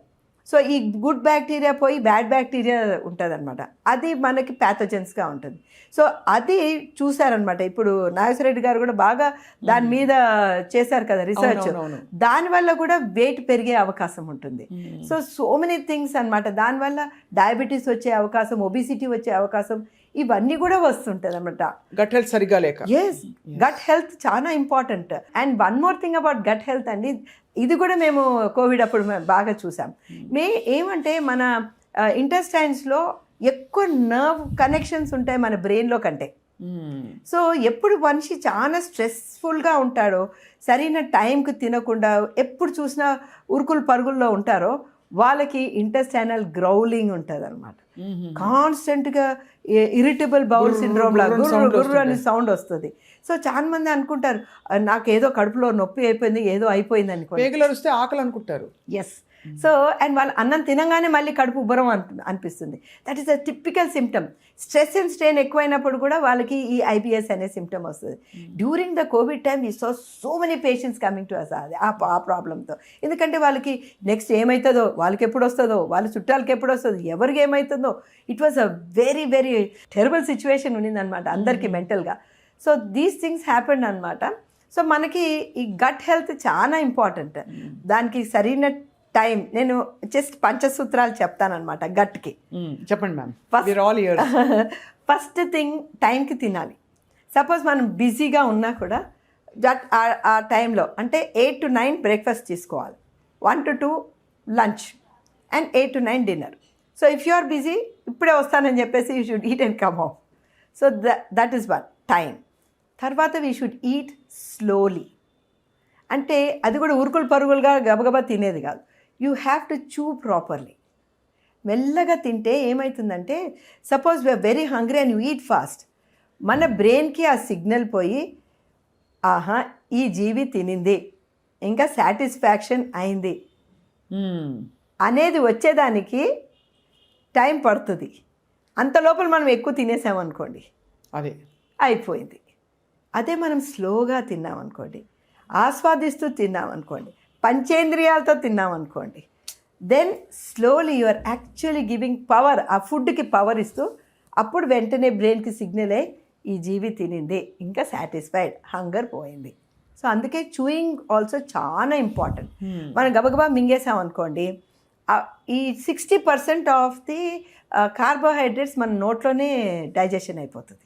సో ఈ గుడ్ బ్యాక్టీరియా పోయి బ్యాడ్ బ్యాక్టీరియా ఉంటుంది అనమాట, అది మనకి ప్యాథోజెన్స్గా ఉంటుంది. సో అది చూసారనమాట. ఇప్పుడు నాగేశ్వరరెడ్డి గారు కూడా బాగా దాని మీద చేశారు కదా రీసెర్చ్, దానివల్ల కూడా వెయిట్ పెరిగే అవకాశం ఉంటుంది. సో మెనీ థింగ్స్ అనమాట. దానివల్ల డయాబెటీస్ వచ్చే అవకాశం, ఒబిసిటీ వచ్చే అవకాశం, ఇవన్నీ కూడా వస్తుంటుంది అనమాట. గట్ హెల్త్ సరిగ్గా లేక. ఎస్, గట్ హెల్త్ చాలా important. And one more thing about gut health అండి, ఇది కూడా మేము కోవిడ్ అప్పుడు బాగా చూసాం. ఏమంటే మన ఇంటెస్టైన్స్లో ఎక్కువ నర్వ్ కనెక్షన్స్ ఉంటాయి మన బ్రెయిన్లో కంటే. సో ఎప్పుడు మనిషి చాలా స్ట్రెస్ఫుల్గా ఉంటాడో, సరైన టైంకి తినకుండా ఎప్పుడు చూసినా ఉరుకులు పరుగుల్లో ఉంటారో, వాళ్ళకి ఇంటెస్టైనల్ గ్రౌలింగ్ ఉంటుంది అనమాట. కాన్స్టెంట్గా ఇరిటబుల్ బౌల్ సిండ్రోమ్ లాగా గుర్రు అని సౌండ్ వస్తుంది. సో చాలా మంది అనుకుంటారు నాకు ఏదో కడుపులో నొప్పి అయిపోయింది, ఏదో అయిపోయింది అనుకుంటే ఆకలి అనుకుంటారు. ఎస్. సో అండ్ వాళ్ళు అన్నం తినగానే మళ్ళీ కడుపు ఉబ్బరం అనిపిస్తుంది. That is a typical symptom. Stress and strain ఎక్కువైనప్పుడు కూడా వాళ్ళకి ఈ ఐబిఎస్ అనే సిమ్టమ్ వస్తుంది. During the covid time we saw so many patients coming to us ఆ ప్రాబ్లంతో. ఎందుకంటే వాళ్ళకి నెక్స్ట్ ఏమవుతుందో, వాళ్ళకి ఎప్పుడు వస్తుందో, వాళ్ళ చుట్టాలకి ఎప్పుడు వస్తుందో, ఎవరికి ఏమవుతుందో, it was a very very terrible situation ఉన్నిందనమాట అందరికీ మెంటల్గా. సో దీస్ థింగ్స్ హ్యాపెండ్ అనమాట. సో మనకి ఈ గట్ హెల్త్ చాలా ఇంపార్టెంట్. దానికి సరైన టైం, నేను జస్ట్ పంచసూత్రాలు చెప్తానమాట గట్కి. చెప్పండి మ్యామ్. ఫస్ట్ థింగ్, టైంకి తినాలి. సపోజ్ మనం బిజీగా ఉన్నా కూడా ఆ టైంలో అంటే 8 to 9 బ్రేక్ఫాస్ట్ తీసుకోవాలి, 1 to 2 lunch and 8 to 9 dinner. So if you are busy, ఇప్పుడే వస్తానని చెప్పేసి you should eat and come home. So that is one time. తర్వాత వీ షుడ్ ఈట్ స్లోలీ. అంటే అది కూడా ఉరుకులు పరుగులుగా గబగబా తినేది కాదు. You have to chew properly. మెల్లగా తింటే ఏమవుతుందంటే, suppose we are very hungry and you eat fast, మన బ్రెయిన్కి ఆ సిగ్నల్ పోయి ఆహా ఈ జీవి తినింది, ఇంకా సాటిస్ఫాక్షన్ అయింది అనేది వచ్చేదానికి టైం పడుతుంది. అంత లోపల మనం ఎక్కువ తినేసామనుకోండి, అదే అయిపోయింది. అదే మనం స్లోగా తిన్నామనుకోండి, ఆస్వాదిస్తూ తిన్నామనుకోండి, పంచేంద్రియాలతో తిన్నామనుకోండి, then slowly you are actually giving power, ఆ ఫుడ్కి పవర్ ఇస్తూ, అప్పుడు వెంటనే బ్రెయిన్కి సిగ్నల్ అయ్యి ఈ జీవి తినింది, ఇంకా సాటిస్ఫైడ్, హంగర్ పోయింది. సో అందుకే చూయింగ్ ఆల్సో చాలా ఇంపార్టెంట్. మనం గబగబా మింగేసాం అనుకోండి, ఈ 60% ఆఫ్ ది కార్బోహైడ్రేట్స్ మన నోట్లోనే డైజెషన్ అయిపోతుంది.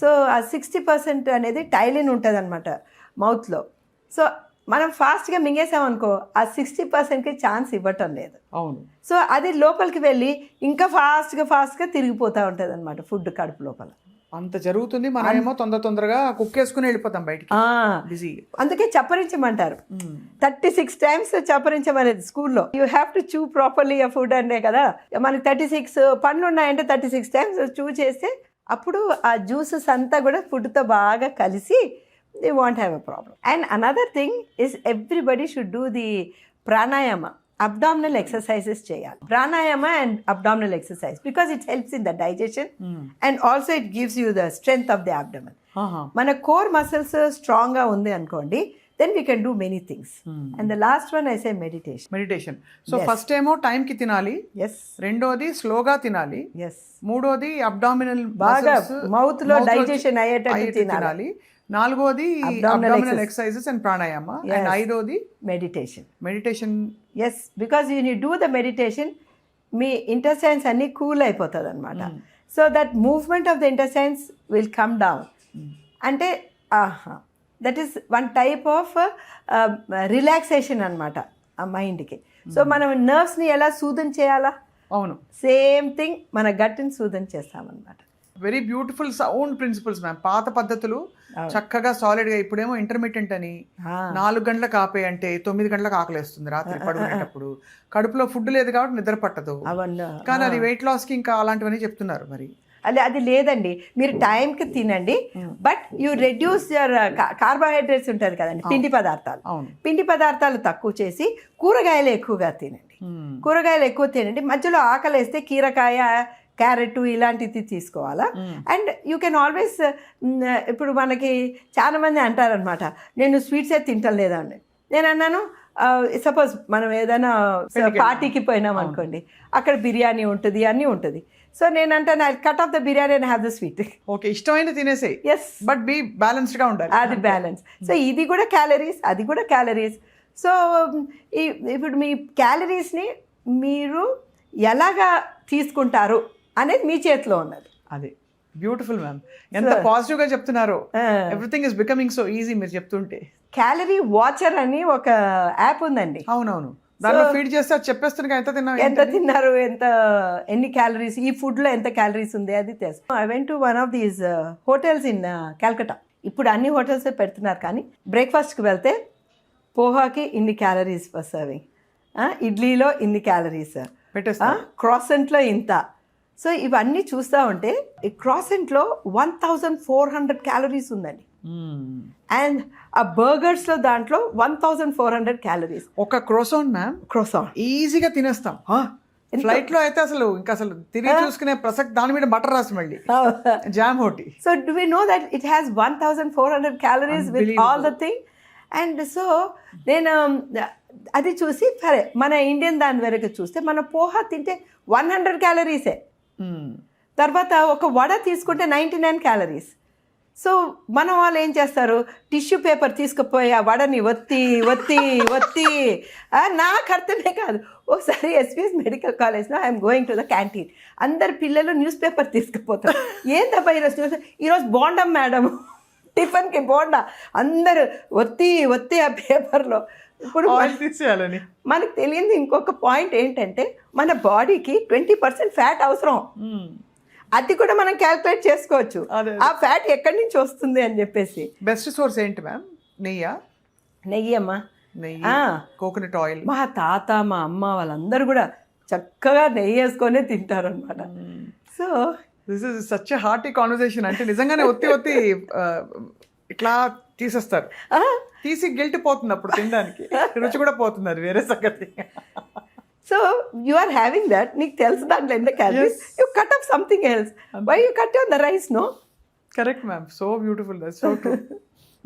సో ఆ 60% అనేది టైలిన్ ఉంటుంది అనమాట మౌత్లో. సో మనం ఫాస్ట్గా మింగేసామనుకో ఆ 60%కి ఛాన్స్ ఇవ్వటం లేదు. అవును. సో అది లోపలికి వెళ్ళి ఇంకా ఫాస్ట్గా తిరిగిపోతూ ఉంటుంది అనమాట ఫుడ్ కడుపు లోపల. అంత జరుగుతుంది. మనమేమో తొందరగా కుక్కేసుకుని వెళ్ళిపోతాం బయటికి బిజీ. అందుకే చప్పరించమంటారు. 36 times చప్పరించమనేది స్కూల్లో. You have to chew properly ఆ ఫుడ్ అంటే కదా. మనకి 36 పండ్లు ఉన్నాయంటే 36 times చూ చేస్తే అప్పుడు ఆ జ్యూసెస్ అంతా కూడా ఫుడ్తో బాగా కలిసి they won't have a problem. And another thing is everybody should do the pranayama, abdominal exercises cheyali. Pranayama and abdominal exercise because it helps in the digestion and also it gives you the strength of the abdomen. Mana core muscles strong ga undi ankondi, then we can do many things. And the last one I say meditation. So first ఏమో time కి తినాలి. Yes. రెండోది స్లోగా తినాలి. Yes. మూడోది abdominal బాగా mouth లో digestion అయ్యేటట్టు తినాలి. నాలుగోది abdominal exercises and pranayama. And ఐదోది meditation. Yes, because you do the meditation మీ ఇంటెస్టైన్స్ అన్ని కూల్ అయిపోతుంది అనమాట. So that movement of the intestines will come down. అంటే that is one type of relaxation అనమాట ఆ మైండ్కి. సో మనం నర్వ్స్ని ఎలా సూదన్ చేయాలా, అవును, సేమ్ థింగ్ మన గట్ని సూదన్ చేస్తామన్నమాట. Very beautiful sound principles ma'am. పాత పద్ధతులు చక్కగా సాలిడ్ గా. ఇప్పుడేమో ఇంటర్మీడియట్ అని 4 గంటలకు ఆపే అంటే 9 గంటలకు ఆకలేస్తుంది రాత్రి పడుకునేటప్పుడు. కడుపులో ఫుడ్ లేదు కాబట్టి నిద్ర పట్టదు. కానీ అది వెయిట్ లాస్ కి ఇంకా అలాంటివన్నీ చెప్తున్నారు. మరి అది లేదండి, మీరు టైంకి తినండి, but you reduce your carbohydrates ఉంటుంది కదండి, పిండి పదార్థాలు. పిండి పదార్థాలు తక్కువ చేసి కూరగాయలు ఎక్కువగా తినండి. కూరగాయలు ఎక్కువ తినండి. మధ్యలో ఆకలేస్తే కీరకాయ, క్యారెట్ ఇలాంటిది తీసుకోవాలా. అండ్ యూ కెన్ ఆల్వేస్, ఇప్పుడు మనకి చాలామంది అంటారనమాట, నేను స్వీట్సే తింటాను లేదా అండి. నేను అన్నాను, సపోజ్ మనం ఏదైనా పార్టీకి పోయినాం అనుకోండి, అక్కడ బిర్యానీ ఉంటుంది, అన్నీ ఉంటుంది. సో నేను అంటాను, I cut off the biryani and have the sweet. Okay, ఇష్టమైన తినేసే. ఎస్, బట్ బీ బ్యాలెన్స్డ్గా ఉండాలి. అది బ్యాలెన్స్. సో ఇది కూడా క్యాలరీస్, అది కూడా క్యాలరీస్. సో ఇప్పుడు మీ క్యాలరీస్ని మీరు ఎలాగా తీసుకుంటారు అనేది మీ చేతిలో ఉన్నది. అది బ్యూటిఫుల్ మ్యామ్. ఎంత పాజిటివ్ గా చెప్తున్నారు. Everything is becoming so easy మీరు చెప్తుంటే. క్యాలరీ వాచర్ అని ఒక యాప్ ఉందండి. అవునవును, దానిలో ఫీడ్ చేస్తే అది చెప్పేస్తున్నా ఎంత తిన్నారు, ఎన్ని క్యాలరీస్, ఈ ఫుడ్ లో ఎంత క్యాలరీస్ ఉంది అది తెలుసు. I went to one of these hotels in Calcutta. ఇప్పుడు అన్ని హోటల్స్ పెడుతున్నారు, కానీ బ్రేక్ఫాస్ట్కి వెళ్తే పోహాకి ఇన్ని క్యాలరీస్ ఫర్ సర్వింగ్, ఇడ్లీలో ఇన్ని క్యాలరీస్, క్రాసెంట్లో ఇంత. సో ఇవన్నీ చూస్తూ ఉంటే ఈ క్రాసెంట్లో 1400 క్యాలరీస్ ఉందండి. అండ్ ఆ బర్గర్స్లో దాంట్లో 1400 క్యాలరీస్. ఒక క్రోసాన్ మ్యామ్, క్రోసాన్ ఈజీగా తినేస్తాం. ఫ్లైట్ లో అయితే అసలు తిరిగి చూసుకునే ప్రసక్తి, దాని మీద బటర్ రాసి మళ్ళీ జామ్ హోటి. So do we know that it has 1400 calories with all the thing. And so నేను అది చూసి, సరే మన ఇండియన్ దాని వరకు చూస్తే మన పోహా తింటే 100 క్యాలరీసే. తర్వాత ఒక వడ తీసుకుంటే 99 క్యాలరీస్. సో మన వాళ్ళు ఏం చేస్తారు, టిష్యూ పేపర్ తీసుకుపోయి ఆ వడని ఒత్తి ఒత్తి ఒత్తి. నాకు అర్థమే కాదు. ఒకసారి ఎస్విఎస్ మెడికల్ కాలేజ్లో I'm going to the canteen, అందరు పిల్లలు న్యూస్ పేపర్ తీసుకుపోతారు. ఏంటబ్బా ఈరోజు బోండం మేడం, టిఫిన్కి బోండా, అందరూ ఒత్తి ఒత్తి ఆ పేపర్లో. ఇప్పుడు తీసేయాలని మనకు తెలియదు. ఇంకొక పాయింట్ ఏంటంటే, మన బాడీకి 20% ఫ్యాట్ అవసరం. అది కూడా మనం క్యాల్కులేట్ చేసుకోవచ్చు, ఆ ఫ్యాట్ ఎక్కడి నుంచి వస్తుంది అని చెప్పేసి. బెస్ట్ సోర్స్ ఏంటి మ్యామ్? నెయ్యి అమ్మా, కోకోనట్ ఆయిల్. మా తాత, మా అమ్మ వాళ్ళందరూ కూడా చక్కగా నెయ్యి వేసుకొనే తింటారు అనమాట. So this is such a hearty conversation. అంటే నిజంగానే ఒత్తి ఒత్తి ఇట్లా తీసేస్తారు, తీసి గిల్ట్ పోతుంది అప్పుడు తినడానికి, రుచి కూడా పోతుంది, అది వేరే సంగతి. So you are having that, నీకు తెలుసు దాంట్లో ఎంత calories, you cut off something else, why you cut on the rice? No, correct ma'am, so beautiful, that's so true.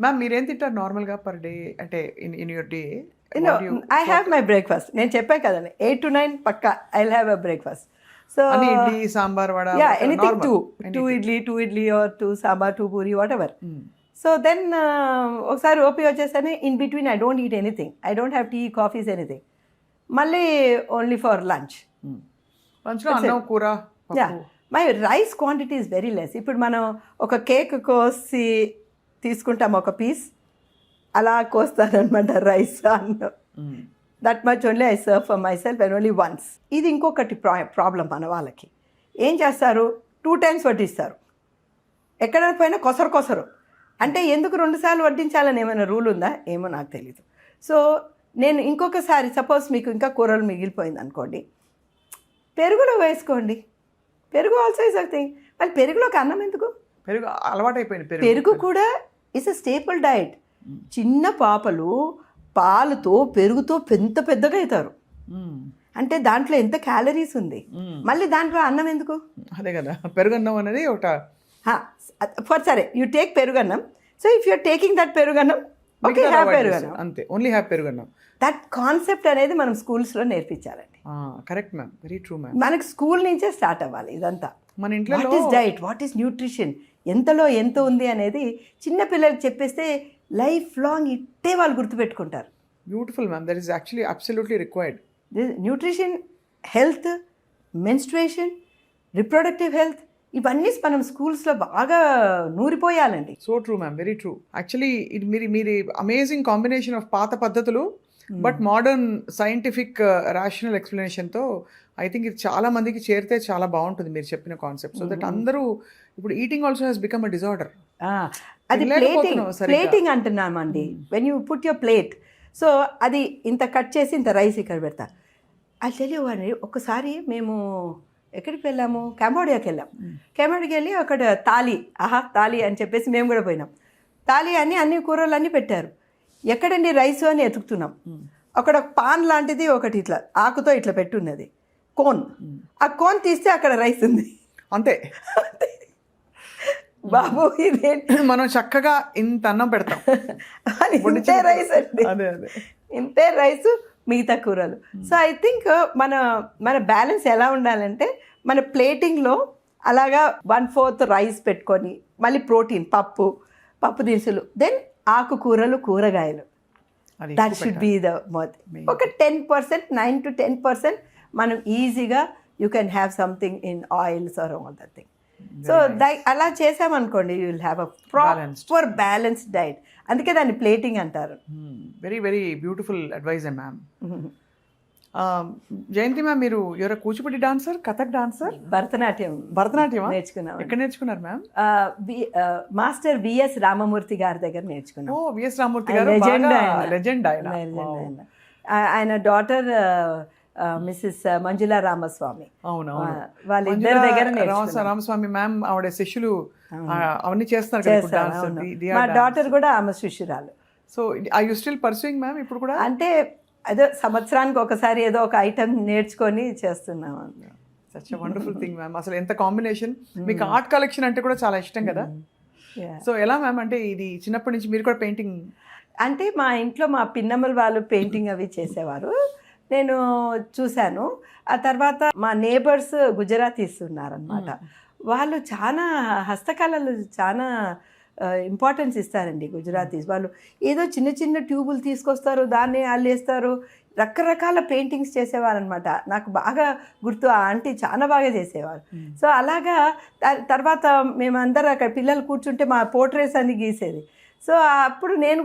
Ma'am మీరేం తింటారు నార్మల్గా పర్ డే, అంటే in your day? I have my breakfast. నేను చెప్పాను కదండి, 8 to 9 పక్కా I have a breakfast. So idli, sambar, vada, yeah, anything, two idli or two sambar, two puri, whatever. So then ఒకసారి OP వచ్చేసరి in between I don't eat anything, I don't have tea coffees anything, మళ్ళీ only for lunch. లంచ్లో అన్నం కూర yeah, my rice quantity is very less. ఇప్పుడు మనం ఒక cake కోసి తీసుకుంటాం ఒక పీస్, అలా కోస్తానమాట రైస్ అన్నం. That much only I serve for myself and only once. ఇది ఇంకొకటి ప్రాబ్లం మన వాళ్ళకి. ఏం చేస్తారు, 2 times వడ్డిస్తారు, ఎక్కడ పోయినా కొసరు. అంటే ఎందుకు 2 సార్లు వడ్డించాలని ఏమైనా రూల్ ఉందా ఏమో నాకు తెలీదు. సో నేను ఇంకొకసారి సపోజ్ మీకు ఇంకా కూరలు మిగిలిపోయింది అనుకోండి, పెరుగులో వేసుకోండి. పెరుగు ఆల్సో ఇస్ అ థింగ్. మళ్ళీ పెరుగులోకి అన్నం ఎందుకు? పెరుగు అలవాటైపోయింది. పెరుగు కూడా ఇస్ అ స్టేపుల్ డైట్. చిన్న పాపలు పాలుతో పెరుగుతో పెద్దగా అవుతారు. అంటే దాంట్లో ఎంత క్యాలరీస్ ఉంది, మళ్ళీ దాంట్లో అన్నం ఎందుకు? అదే కదా, పెరుగన్నం అనేది ఒకట. ఫర్ సరే యూ టేక్ పెరుగన్నం. So if you're taking that పెరుగన్నం, ఓకే, హ్యావ్ పెరుగన్నం, అంతే, ఓన్లీ హ్యావ్ పెరుగన్నం. దట్ కాన్సెప్ట్ అనేది మనం స్కూల్స్లో నేర్పించాలండి. Correct ma'am, very true ma'am. మనకి స్కూల్ నుంచే స్టార్ట్ అవ్వాలి ఇదంతా. మన ఇంట్లో what is diet, what is nutrition, ఎంతలో ఎంత ఉంది అనేది చిన్న పిల్లలకి చెప్పేస్తే లైఫ్ లాంగ్ ఇట్టే వాళ్ళు గుర్తుపెట్టుకుంటారు. Beautiful ma'am, that is actually absolutely required. Nutrition, health, menstruation, reproductive health, ఇవన్నీ మనం స్కూల్స్లో బాగా నూరిపోయాలండి. So true ma'am, very true. Actually ఇది మీరు అమేజింగ్ కాంబినేషన్ ఆఫ్ పాత పద్ధతులు బట్ మోడర్న్ సైంటిఫిక్ రేషనల్ ఎక్స్ప్లెనేషన్తో ఐ థింక్ ఇది చాలా మందికి చేరితే చాలా బాగుంటుంది మీరు చెప్పిన కాన్సెప్ట్. సో దట్ అందరూ ఇప్పుడు eating also has become a disorder. అది ప్లేటింగ్ అంటున్నామండి. When you put your plate, so అది ఇంత కట్ చేసి ఇంత రైస్ ఇక్కడ పెడతా. అది తెలియని ఒకసారి మేము ఎక్కడికి వెళ్ళాము, కంబోడియాకి వెళ్ళాం. కంబోడియాకి వెళ్ళి అక్కడ తాలి అని చెప్పేసి మేము కూడా పోయినాం. తాలి అని అన్ని కూరలు అన్నీ పెట్టారు. ఎక్కడండి రైస్ అని ఎతుకుతున్నాం. అక్కడ పాన్ లాంటిది ఒకటి ఇట్లా ఆకుతో ఇట్లా పెట్టున్నది, కోన్. ఆ కోన్ తీస్తే అక్కడ రైస్ ఉంది, అంతే. బాబు ఇదేంటి, మనం చక్కగా ఇంత అన్నం పెడతాం, ఇంతే రైస్ అండి, ఇంతే రైస్, మిగతా కూరలు. సో ఐ థింక్ మన బ్యాలెన్స్ ఎలా ఉండాలంటే మన ప్లేటింగ్లో అలాగా 1/4 రైస్ పెట్టుకొని, మళ్ళీ ప్రోటీన్, పప్పు దినుసులు, దెన్ ఆకుకూరలు, కూరగాయలు. దట్ షుడ్ బీ ద ఒక 10%, 9 to 10% మనం ఈజీగా you can have something in oils or all that thing. So అలా చేసామనుకోండి, you will have a proper balanced diet. అందుకే దాన్ని ప్లేటింగ్ అంటారు. Very very beautiful advice ma'am. Jayanthi ma'am, మీరు ఎవరో కూచిపూడి డాన్సర్, కథక్ డాన్సర్, భరతనాట్యం నేర్చుకున్నాం. ఎక్కడ నేర్చుకున్నారు మ్యామ్? మాస్టర్ విఎస్ రామమూర్తి గారి దగ్గర నేర్చుకున్నాం. ఓ, విఎస్ రామమూర్తి గారు లెజెండ్ ఆయన. ఆయన డాటర్ మిస్సెస్ మంజులా రామస్వామి. అవునవును, వాళ్ళిద్దరి దగ్గర రామస్వామి మ్యామ్ ఆవిడ శిష్యులు అవన్నీ చేస్తున్నారు. మా డాటర్ కూడా ఆమె శిష్యురాలు. So I you still pursuing ma'am ఇప్పుడు కూడా? అంటే ఏదో సంవత్సరానికి ఒకసారి ఏదో ఒక ఐటమ్ నేర్చుకొని చేస్తున్నాం. Such a wonderful thing ma'am. అసలు ఎంత కాంబినేషన్. మీకు ఆర్ట్ కలెక్షన్ అంటే కూడా చాలా ఇష్టం కదా. సో ఎలా మ్యామ్, అంటే ఇది చిన్నప్పటి నుంచి మీరు కూడా పెయింటింగ్? అంటే మా ఇంట్లో మా పిన్నమ్మల వాళ్ళు పెయింటింగ్ అవి చేసేవారు, నేను చూశాను. ఆ తర్వాత మా నేబర్స్ గుజరాతీస్ ఉన్నారనమాట. వాళ్ళు చాలా హస్తకళలు చాలా ఇంపార్టెన్స్ ఇస్తారండి గుజరాతీస్. వాళ్ళు ఏదో చిన్న చిన్న ట్యూబులు తీసుకొస్తారు, దాన్ని అల్లేస్తారు, రకరకాల పెయింటింగ్స్ చేసేవారనమాట. నాకు బాగా గుర్తు, ఆ ఆంటీ చాలా బాగా చేసేవారు. సో అలాగా తర్వాత మేమందరం అక్కడ పిల్లలు కూర్చుంటే మా పోర్ట్రేట్స్ అన్ని గీసేది. సో అప్పుడు నేను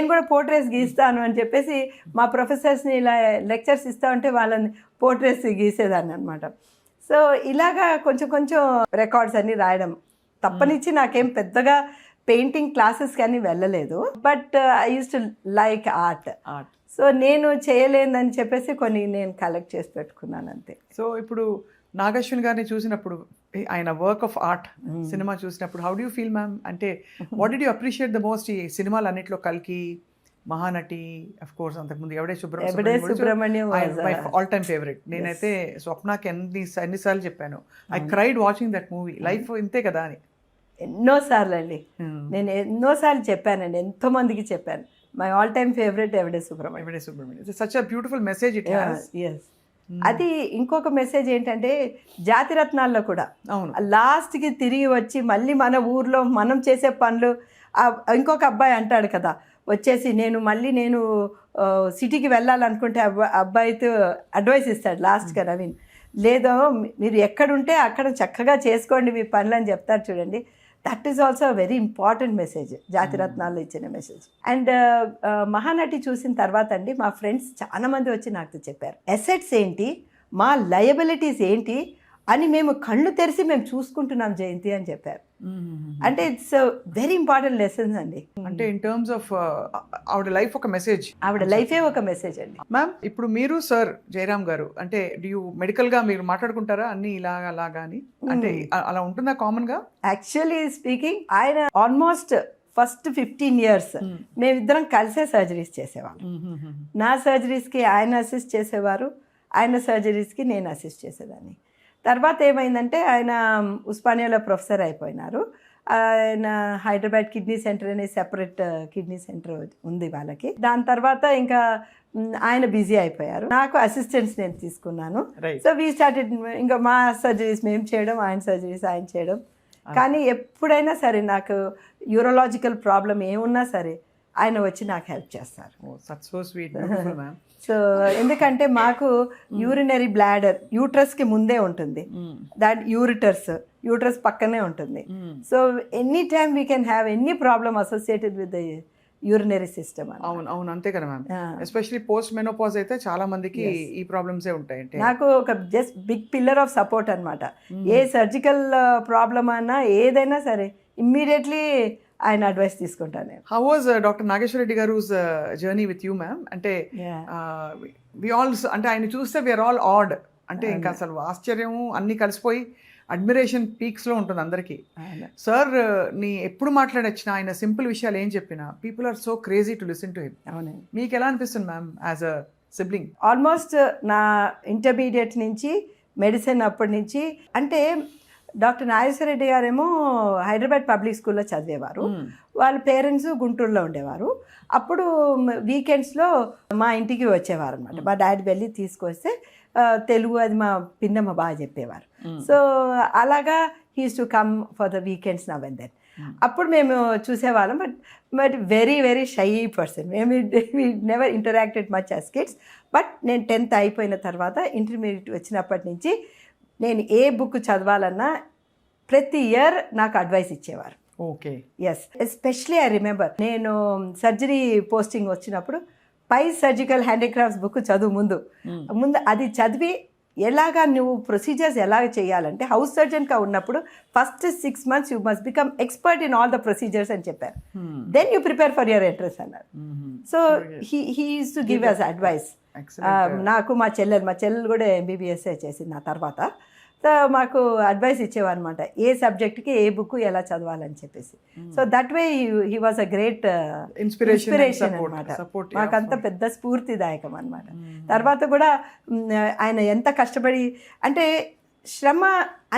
కూడా పోర్ట్రేట్స్ గీస్తాను అని చెప్పేసి మా ప్రొఫెసర్స్ని ఇలా లెక్చర్స్ ఇస్తా ఉంటే వాళ్ళని పోర్ట్రేట్స్ గీసేదాన్ని అనమాట. సో ఇలాగా కొంచెం కొంచెం రికార్డ్స్ అన్నీ రాయడం తప్పనిచ్చి నాకేం పెద్దగా పెయింటింగ్ క్లాసెస్ కానీ వెళ్ళలేదు. But I use to like art. So నేను చేయలేదని చెప్పేసి కొన్ని నేను కలెక్ట్ చేసి పెట్టుకున్నాను అంతే. సో ఇప్పుడు నాగశ్విన్ గారిని చూసినప్పుడు, ఆయన వర్క్ ఆఫ్ ఆర్ట్ సినిమా చూసినప్పుడు how do you feel ma'am? అంటే what did you appreciate the most ఈ సినిమాలు అన్నింటిలో? కల్కి, మహానటి, అఫ్ కోర్స్ అంతకుముందు Yevade Subramanyam my all time favourite. నేనైతే స్వప్నకి ఎన్నిసార్లు చెప్పాను, I cried watching that movie. Life ఇంతే కదా అని ఎన్నోసార్లు అండి నేను ఎన్నోసార్లు చెప్పానండి, ఎంతోమందికి చెప్పాను. My all time favourite Yevade Subrahmanyam. Such a beautiful message it has. yes. అది ఇంకొక మెసేజ్ ఏంటంటే జాతిరత్నాల్లో కూడా లాస్ట్కి తిరిగి వచ్చి మళ్ళీ మన ఊర్లో మనం చేసే పనులు ఇంకొక అబ్బాయి అంటాడు కదా వచ్చేసి నేను సిటీకి వెళ్ళాలనుకుంటే అబ్బాయితో అడ్వైస్ ఇస్తాడు లాస్ట్గా నవీన్, లేదో మీరు ఎక్కడుంటే అక్కడ చక్కగా చేసుకోండి మీ పనులు అని చెప్తారు చూడండి. That is also very important message, జాతిరత్నాల్లో ఇచ్చిన మెసేజ్. అండ్ మహానటి చూసిన తర్వాత అండి మా ఫ్రెండ్స్ చాలామంది వచ్చి నాకు చెప్పారు అసెట్స్ ఏంటి, మా లయబిలిటీస్ ఏంటి అని మేము కళ్ళు తెరిచి మేము చూసుకుంటున్నాం జయంతి అని చెప్పారు. అంటే ఇట్స్ వెరీ ఇంపార్టెంట్ లెసన్స్ అండి. అంటే ఇన్ టర్మ్స్ ఆఫ్ ఆవిడ లైఫ్ ఒక మెసేజ్, ఆవిడ లైఫే ఒక మెసేజ్ అండి. మ్యామ్ ఇప్పుడు మీరు సార్ జయరామ్ గారు అంటే మెడికల్ గా మీరు మాట్లాడుకుంటారా అన్ని అలాగా అని, అంటే అలా ఉంటుందా కామన్ గా? యాక్చువల్లీ స్పీకింగ్ ఆయన ఆల్మోస్ట్ ఫస్ట్ 15 years మేమిద్దరం కలిసే సర్జరీస్ చేసేవాళ్ళం. నా సర్జరీస్కి ఆయన అసిస్ట్ చేసేవారు, ఆయన సర్జరీస్కి నేను అసిస్ట్ చేసేదాన్ని. తర్వాత ఏమైందంటే ఆయన ఉస్మానియాలో ప్రొఫెసర్ అయిపోయినారు. ఆయన హైదరాబాద్ కిడ్నీ సెంటర్ అనే సెపరేట్ కిడ్నీ సెంటర్ ఉంది వాళ్ళకి. దాని తర్వాత ఇంకా ఆయన బిజీ అయిపోయారు, నాకు అసిస్టెంట్స్ నేను తీసుకున్నాను. సో వీ స్టార్టెడ్ ఇంకా మా సర్జరీస్ మేము చేయడం, ఆయన సర్జరీస్ ఆయన చేయడం. కానీ ఎప్పుడైనా సరే నాకు యూరోలాజికల్ ప్రాబ్లం ఏమున్నా సరే ఆయన వచ్చి నాకు హెల్ప్ చేస్తారు. సో ఎందుకంటే మాకు యూరినరీ బ్లాడర్ యూట్రస్కి ముందే ఉంటుంది, దాట్ యూట్రస్ పక్కనే ఉంటుంది. So any time we can have any problem associated with the urinary system. అవును అంతే కదా మ్యామ్, ఎస్పెషల్లీ పోస్ట్ మెనోపాజ్ అయితే చాలా మందికి ఈ ప్రాబ్లమ్సే ఉంటాయి. నాకు ఒక just big pillar of support అనమాట. ఏ సర్జికల్ ప్రాబ్లమ్ అన్నా ఏదైనా సరే ఇమ్మీడియట్లీ ఆయన అడ్వైస్ తీసుకుంటాను నేను. How was doctor Nageswara Reddy గారుస్ జర్నీ విత్ యూ మ్యామ్? అంటే వి ఆల్ అంటే ఆయన చూస్తే వీఆర్ ఆల్ ఆడ్, అంటే ఇంకా అసలు ఆశ్చర్యము అన్నీ కలిసిపోయి అడ్మిరేషన్ పీక్స్లో ఉంటుంది అందరికీ. సార్ నీ ఎప్పుడు మాట్లాడొచ్చినా ఆయన సింపుల్ విషయాలు ఏం చెప్పినా people are so crazy to listen to him. అవునండి. మీకు ఎలా అనిపిస్తుంది ma'am as a sibling? Almost నా ఇంటర్మీడియట్ నుంచి మెడిసిన్ అప్పటి నుంచి, అంటే డాక్టర్ నాగేశ్వర రెడ్డి గారేమో హైదరాబాద్ పబ్లిక్ స్కూల్లో చదివేవారు, వాళ్ళ పేరెంట్స్ గుంటూరులో ఉండేవారు. అప్పుడు వీకెండ్స్లో మా ఇంటికి వచ్చేవారు అనమాట. మా డాడీ వెళ్ళి తీసుకొస్తే తెలుగు అది మా పిన్నమ్మ బాగా చెప్పేవారు. సో అలాగా he's to come for the weekends now and then. అప్పుడు మేము చూసేవాళ్ళం, but very very shy person. మేము never interacted much as kids. But నేను 10th అయిపోయిన తర్వాత ఇంటర్మీడియట్ వచ్చినప్పటి నుంచి నేను ఏ బుక్ చదవాలన్నా ప్రతి ఇయర్ నాకు అడ్వైస్ ఇచ్చేవారు. Okay, yes. Especially I remember నేను సర్జరీ పోస్టింగ్ వచ్చినప్పుడు పై సర్జికల్ హ్యాండీక్రాఫ్ట్స్ బుక్ చదువు ముందు అది చదివి ఎలాగా నువ్వు ప్రొసీజర్స్ ఎలాగ చేయాలంటే హౌస్ సర్జన్గా ఉన్నప్పుడు first 6 months you must become expert in all the procedures అని చెప్పారు. Then you prepare for your entrance అన్నారు. So he use to give us advice. నాకు మా చెల్లెలు కూడా MBBS చేసింది నా తర్వాత. సో మాకు అడ్వైస్ ఇచ్చేవారు అనమాట, ఏ సబ్జెక్ట్కి ఏ బుక్ ఎలా చదవాలని చెప్పేసి. So that way he was a great inspiration అనమాట. మాకంత పెద్ద స్ఫూర్తిదాయకం అనమాట. తర్వాత కూడా ఆయన ఎంత కష్టపడి, అంటే శ్రమ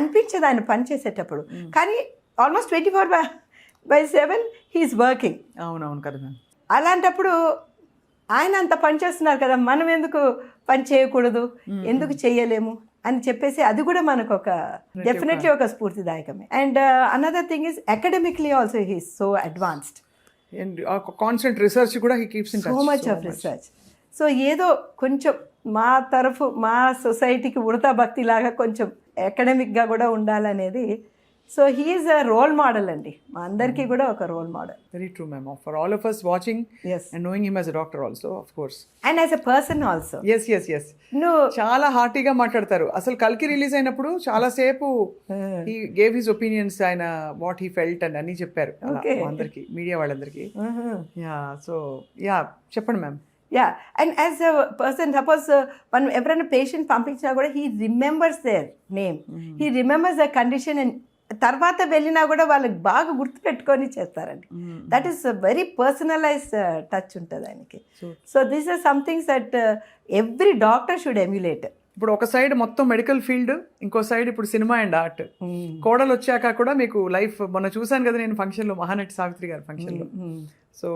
అనిపించేది ఆయన పని చేసేటప్పుడు, కానీ ఆల్మోస్ట్ 24/7 హీఈస్ వర్కింగ్. అవునవును కదా. అలాంటప్పుడు ఆయన అంత పని చేస్తున్నారు కదా, మనం ఎందుకు పని చేయకూడదు, ఎందుకు చేయలేము అని చెప్పేసి అది కూడా మనకు ఒక డెఫినెట్లీ ఒక స్ఫూర్తిదాయకమే. And another thing is academically also he is so advanced. Constant research కూడా he keeps in touch, so much of research. So ఏదో కొంచెం మా సొసైటీకి ఉడతా భక్తి లాగా కొంచెం అకాడమిక్గా కూడా ఉండాలనేది. So he is a role model అండి, మా అందరికీ కూడా ఒక role model. Very true ma'am, for all of us watching and knowing him as a doctor also, of course, and as a person also. yes no, చాలా హార్టీగా మాట్లాడతారు. అసలు కల్కి release అయినప్పుడు చాలా సేపు he gave his opinions, ఆయన what he felt and అన్ని చెప్పారు అందరికి, మీడియా వాళ్ళందరికీ. చెప్పండి ma'am. And as a person, suppose మనం ఎవరైనా పేషెంట్ పంపించినా కూడా he remembers their name, he remembers the condition, and తర్వాత వెళ్ళినా కూడా వాళ్ళకి బాగా గుర్తుపెట్టుకొని చేస్తారండి. That is very personalised touch ఉంటుంది ఆయనకి. So this are somethings that every doctor should emulate. ఇప్పుడు ఒక సైడ్ మొత్తం మెడికల్ ఫీల్డ్, ఇంకో సైడ్ ఇప్పుడు సినిమా అండ్ ఆర్ట్. కోడలు వచ్చాక కూడా మీకు లైఫ్, మొన్న చూసాను కదా నేను ఫంక్షన్లో, మహానటి సావిత్రి గారి ఫంక్షన్లో. So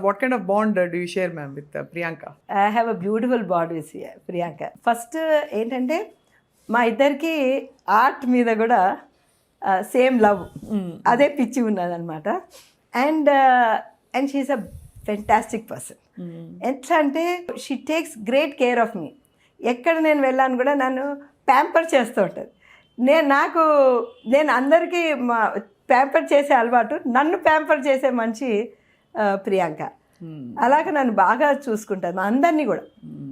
what kind of bond do you share ma'am with Priyanka? I have a beautiful bond with Priyanka. First ఏంటంటే మా ఇద్దరికి ఆర్ట్ మీద కూడా సేమ్ లవ్, అదే పిచ్చి ఉన్నదనమాట. And she is a fantastic person. ఎట్లా అంటే she takes great care of me. ఎక్కడ నేను వెళ్ళాను కూడా నన్ను ప్యాంపర్ చేస్తూ ఉంటుంది. నేను అందరికీ ప్యాంపర్ చేసే అలవాటు, నన్ను ప్యాంపర్ చేసే మనిషి ప్రియాంక. అలాగే నన్ను బాగా చూసుకుంటాను, మా అందరినీ కూడా.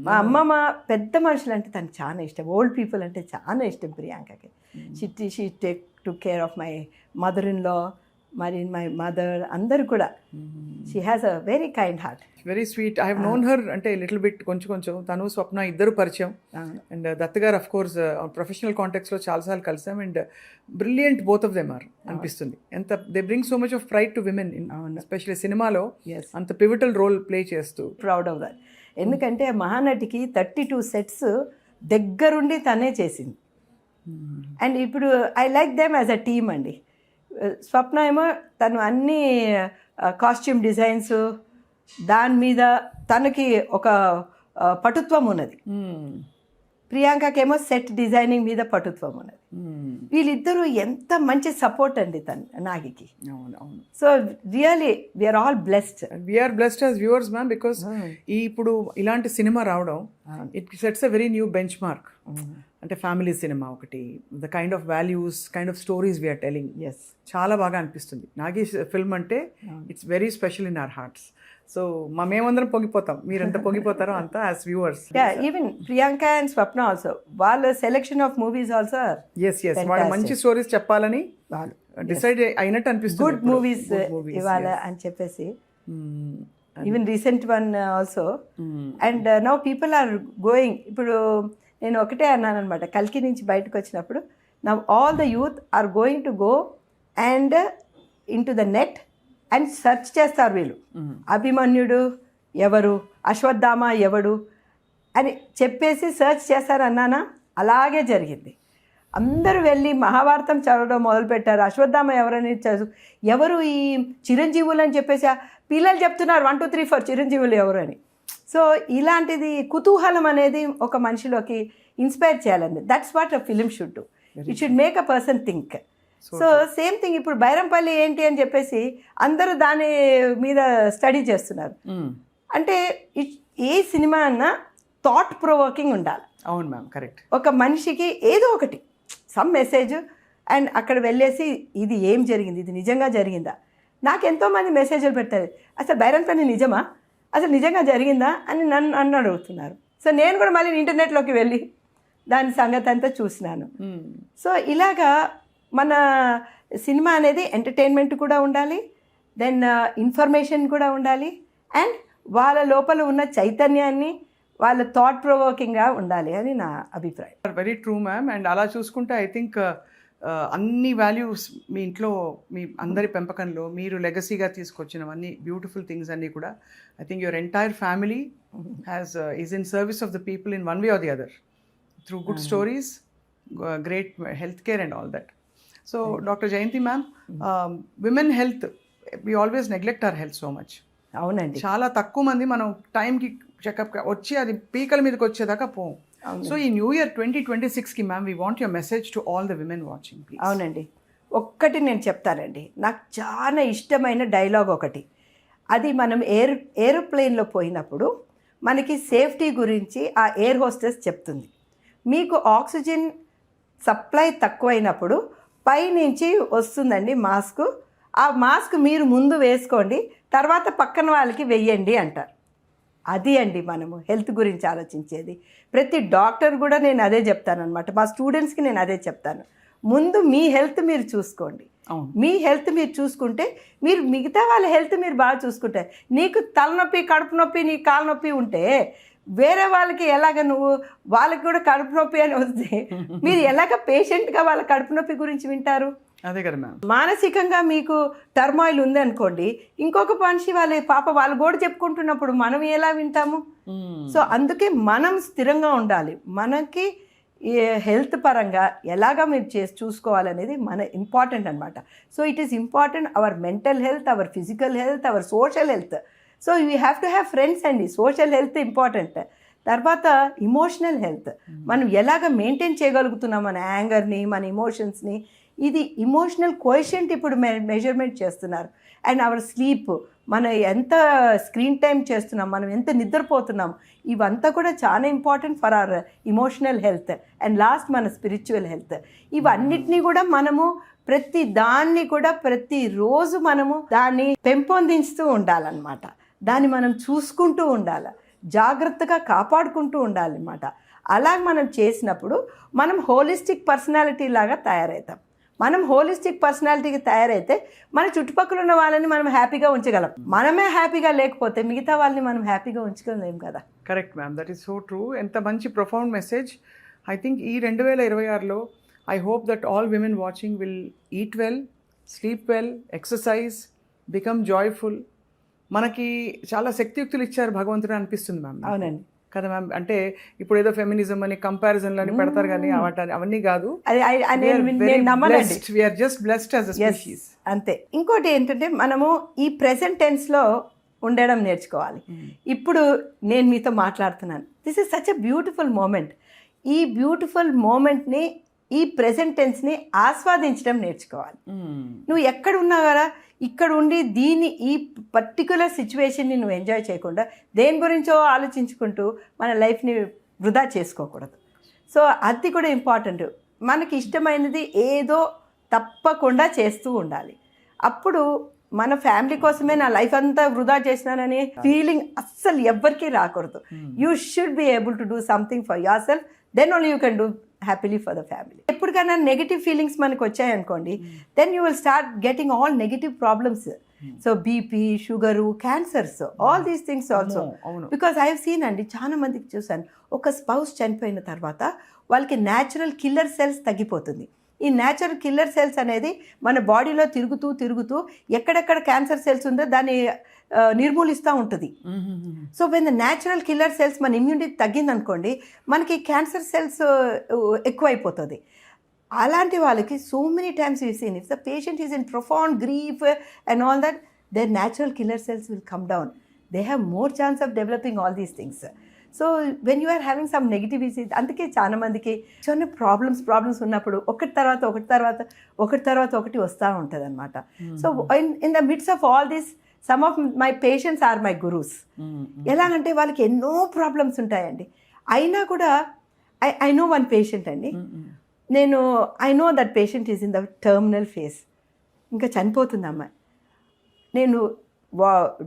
మా అమ్మమ్మ పెద్ద మనుషులు అంటే తనకు చాలా ఇష్టం, ఓల్డ్ పీపుల్ అంటే చాలా ఇష్టం ప్రియాంకకి. She to care of my mother in law, మరి మై మదర్, అందరు కూడా. She has a very kind heart, very sweet. I have known her అంటే లిటిల్ బిట్, కొంచెం. తను స్వప్న ఇద్దరు పరిచయం. అండ్ దత్ గారు అఫ్ కోర్స్ ప్రొఫెషనల్ కాంటాక్ట్స్లో చాలాసార్లు కలిసాం. And brilliant both of them are అనిపిస్తుంది. ఎంత they bring so much of pride to women, especially సినిమాలో అంత పివిటల్ రోల్ ప్లే చేస్తూ. Proud of that. ఎందుకంటే మహానటికి 32 సెట్స్ దగ్గరుండి తనే చేసింది. అండ్ ఇప్పుడు I like them as a team అండి. స్వప్న ఏమో తను అన్ని కాస్ట్యూమ్ డిజైన్స్ దాని మీద తనకి ఒక పటుత్వం ఉన్నది. ప్రియాంకకేమో సెట్ డిజైనింగ్ మీద పటుత్వం ఉన్నది. వీళ్ళిద్దరూ ఎంత మంచి సపోర్ట్ అండి నాగికి. So really we are all blessed. We are blessed as viewers ma'am, because ఇప్పుడు ఇలాంటి సినిమా రావడం it sets a very new benchmark. అంటే ఫ్యామిలీ సినిమా ఒకటి, the kind of values, kind of stories we are telling. Yes, చాలా బాగా అనిపిస్తుంది. Nagesh film అంటే it's very special in our hearts. So మేమందరం పొంగిపోతాం, మీరు ఎంత పొంగిపోతారో అంత as viewers. Even Priyanka and Swapna also, వాళ్ళ selection of movies also yes వాళ్ళు మంచి స్టోరీస్ చెప్పాలని వాళ్ళు డిసైడ్ అయినట్టు అనిపిస్తుంది. గుడ్ మూవీస్ ఇవాళ అని చెప్పేసి. Even recent one also. And now people are going. ఇప్పుడు నేను ఒకటే అన్నాను అనమాట, కల్కి నుంచి బయటకు వచ్చినప్పుడు, now all the youth are going to go and in to the net and search చేస్తారు వీళ్ళు. అభిమన్యుడు ఎవరు, అశ్వత్థామ ఎవడు అని చెప్పేసి సెర్చ్ చేస్తారు అన్నానా, అలాగే జరిగింది. అందరూ వెళ్ళి మహాభారతం చదవడం మొదలుపెట్టారు. అశ్వత్థామ ఎవరని ఎవరు ఈ చిరంజీవులు అని చెప్పేసి పిల్లలు చెప్తున్నారు 1 2 3 4 చిరంజీవులు ఎవరు అని. సో ఇలాంటిది కుతూహలం అనేది ఒక మనిషిలోకి ఇన్స్పైర్ చేయాలండి. That's what a film should do. It should make a person think. So same thing ఇప్పుడు బైరంపల్లి ఏంటి అని చెప్పేసి అందరూ దాని మీద స్టడీ చేస్తున్నారు. అంటే ఏ సినిమా అన్నా థాట్ ప్రొవోకింగ్ ఉండాలి. అవును మ్యామ్, కరెక్ట్. ఒక మనిషికి ఏదో ఒకటి సమ్ మెసేజ్, అండ్ అక్కడ వెళ్ళేసి ఇది ఏం జరిగింది, ఇది నిజంగా జరిగిందా. నాకు ఎంతోమంది మెసేజ్లు పెడతారు, అసలు బైరంపల్లి నిజమా, అసలు నిజంగా జరిగిందా అని నన్ను అడుగుతున్నారు. సో నేను కూడా మళ్ళీ ఇంటర్నెట్లోకి వెళ్ళి దాని సంగతి అంతా చూసినాను. సో ఇలాగా మన సినిమా అనేది ఎంటర్టైన్మెంట్ కూడా ఉండాలి, దెన్ ఇన్ఫర్మేషన్ కూడా ఉండాలి, అండ్ వాళ్ళ లోపల ఉన్న చైతన్యాన్ని వాళ్ళ థాట్ ప్రొవోకింగ్గా ఉండాలి అని నా అభిప్రాయం. Very true ma'am. అండ్ అలా చూసుకుంటే ఐ థింక్ అన్ని వాల్యూస్ మీ ఇంట్లో, మీ అందరి పెంపకంలో మీరు లెగసీగా తీసుకొచ్చినవన్నీ బ్యూటిఫుల్ థింగ్స్ అన్నీ కూడా I think your entire family is in service of the people in one way or the other through good stories, great health care and all that. So doctor Jayanthi ma'am, women health, we always neglect our health so much. అవునండి, చాలా తక్కువ మంది మనం టైంకి checkup వచ్చి అది పీకల మీదకి వచ్చేదాకా పోం. సో ఈ న్యూ ఇయర్ 2026కి ma'am we want your message to all the women watching. అవునండి, ఒక్కటి నేను చెప్తానండి, నాకు చాలా ఇష్టమైన డైలాగ్ ఒకటి. అది మనం ఏరోప్లేన్లో పోయినప్పుడు మనకి సేఫ్టీ గురించి ఆ ఎయిర్ హోస్టెస్ చెప్తుంది. మీకు ఆక్సిజన్ సప్లై తక్కువైనప్పుడు పైనుంచి వస్తుందండి మాస్క్, ఆ మాస్క్ మీరు ముందు వేసుకోండి, తర్వాత పక్కన వాళ్ళకి వెయ్యండి అంటారు. అది అండి మనము హెల్త్ గురించి ఆలోచించేది. ప్రతి డాక్టర్ కూడా నేను అదే చెప్తాను అనమాట, మా స్టూడెంట్స్కి నేను అదే చెప్తాను. ముందు మీ హెల్త్ మీరు చూసుకోండి. మీ హెల్త్ మీరు చూసుకుంటే మీరు మిగతా వాళ్ళ హెల్త్ మీరు బాగా చూసుకుంటారు. నీకు తలనొప్పి, కడుపు నొప్పి, నీ కాలు నొప్పి ఉంటే వేరే వాళ్ళకి ఎలాగ నువ్వు వాళ్ళకి కూడా కడుపు నొప్పి అని వస్తే మీరు ఎలాగ పేషెంట్గా వాళ్ళ కడుపు నొప్పి గురించి వింటారు? అదే కదా మ్యామ్. మానసికంగా మీకు టర్మాయిల్ ఉంది అనుకోండి, ఇంకొక మనిషి వాళ్ళు కూడా చెప్పుకుంటున్నప్పుడు మనం ఎలా వింటాము? సో అందుకే మనం స్థిరంగా ఉండాలి. మనకి హెల్త్ పరంగా ఎలాగా మీరు చూసుకోవాలనేది మన ఇంపార్టెంట్ అనమాట. So it is important our mental health, our physical health, our social health. So you have to have friends అండి. Social health important. తర్వాత ఇమోషనల్ హెల్త్, మనం ఎలాగ మెయింటైన్ చేయగలుగుతున్నాం మన యాంగర్ని, మన ఇమోషన్స్ని, ఇది ఇమోషనల్ కోఎషియంట్ ఇప్పుడు మెజర్మెంట్ చేస్తున్నారు. అండ్ అవర్ స్లీప్, మనం ఎంత స్క్రీన్ టైం చేస్తున్నాం, మనం ఎంత నిద్రపోతున్నాం, ఇవంతా కూడా చాలా important for hour emotional health. And last మన స్పిరిచువల్ హెల్త్. ఇవన్నిటినీ కూడా మనము ప్రతి దాన్ని కూడా ప్రతిరోజు మనము దాన్ని పెంపొందిస్తూ ఉండాలన్నమాట. దాన్ని మనం చూసుకుంటూ ఉండాలి, జాగ్రత్తగా కాపాడుకుంటూ ఉండాలన్నమాట. అలా మనం చేసినప్పుడు మనం హోలిస్టిక్ పర్సనాలిటీ లాగా తయారవుతాం. మనం హోలిస్టిక్ పర్సనాలిటీకి తయారైతే మన చుట్టుపక్కల ఉన్న వాళ్ళని మనం హ్యాపీగా ఉంచగలం. మనమే హ్యాపీగా లేకపోతే మిగతా వాళ్ళని మనం హ్యాపీగా ఉంచుకోలేం కదా. Correct ma'am, that is so true. ఎంత మంచి ప్రొఫౌండ్ మెసేజ్. ఐ థింక్ ఈ 2026లో I hope that all women watching will eat well, sleep well, exercise, become joyful. మనకి చాలా శక్తియుక్తులు ఇచ్చారు భగవంతుడు అనిపిస్తుంది మ్యామ్. అవునండి కదా మ్యామ్. అంటే ఇప్పుడు ఏదో ఫెమినిజం అని కంపారిజన్లు అని పెడతారు కానీ అవన్నీ కాదు. We are just blessed as a species. అంతే. ఇంకోటి ఏంటంటే మనము ఈ ప్రెసెంట్ టెన్స్లో ఉండడం నేర్చుకోవాలి. ఇప్పుడు నేను మీతో మాట్లాడుతున్నాను, this is such a beautiful moment. ఈ బ్యూటిఫుల్ మూమెంట్ని, ఈ ప్రెసెంట్ టెన్స్ని ఆస్వాదించడం నేర్చుకోవాలి. నువ్వు ఎక్కడ ఉన్నావు కదా, ఇక్కడ ఉండి ఈ పర్టికులర్ సిచ్యువేషన్ని నువ్వు ఎంజాయ్ చేయకుండా దేని గురించో ఆలోచించుకుంటూ మన లైఫ్ని వృధా చేసుకోకూడదు. సో అది కూడా ఇంపార్టెంట్. మనకి ఇష్టమైనది ఏదో తప్పకుండా చేస్తూ ఉండాలి. అప్పుడు మన ఫ్యామిలీ కోసమే నా లైఫ్ అంతా వృధా చేసినాననే ఫీలింగ్ అస్సలు ఎవ్వరికీ రాకూడదు. You should be able to do something for yourself, then only you can do happily for the family. ఎప్పటికైనా నెగిటివ్ ఫీలింగ్స్ మనకు వచ్చాయనుకోండి, then you will start getting all negative problems. So BP, sugar, cancers, all these things also. Because I have seen అండి, చాలా మందికి చూసాను, ఒక spouse చనిపోయిన తర్వాత వాళ్ళకి న్యాచురల్ కిల్లర్ సెల్స్ తగ్గిపోతుంది. ఈ న్యాచురల్ కిల్లర్ సెల్స్ అనేది మన బాడీలో తిరుగుతూ ఎక్కడెక్కడ క్యాన్సర్ సెల్స్ ఉందో దాన్ని నిర్మూలిస్తూ ఉంటుంది. So when the natural killer cells, మన ఇమ్యూనిటీ తగ్గిందనుకోండి, మనకి క్యాన్సర్ సెల్స్ ఎక్కువైపోతుంది. అలాంటి వాళ్ళకి so many times you seen, if the patient is in profound grief and all that, their natural killer cells will come down. They have more chance of developing all these things. So when you are having some negativity, అందుకే చాలా మందికి చాలా problems ఉన్నప్పుడు ఒకటి తర్వాత ఒకటి వస్తూ ఉంటుంది అనమాట. So in the midst of all this, some of my patients are my gurus. ఎలాగంటే వాళ్ళకి ఎన్నో ప్రాబ్లమ్స్ ఉంటాయండి, అయినా కూడా ఐ నో వన్ పేషెంట్ అండి, I know that patient is in the terminal phase, ఇంకా చనిపోతుంది అమ్మాయి. నేను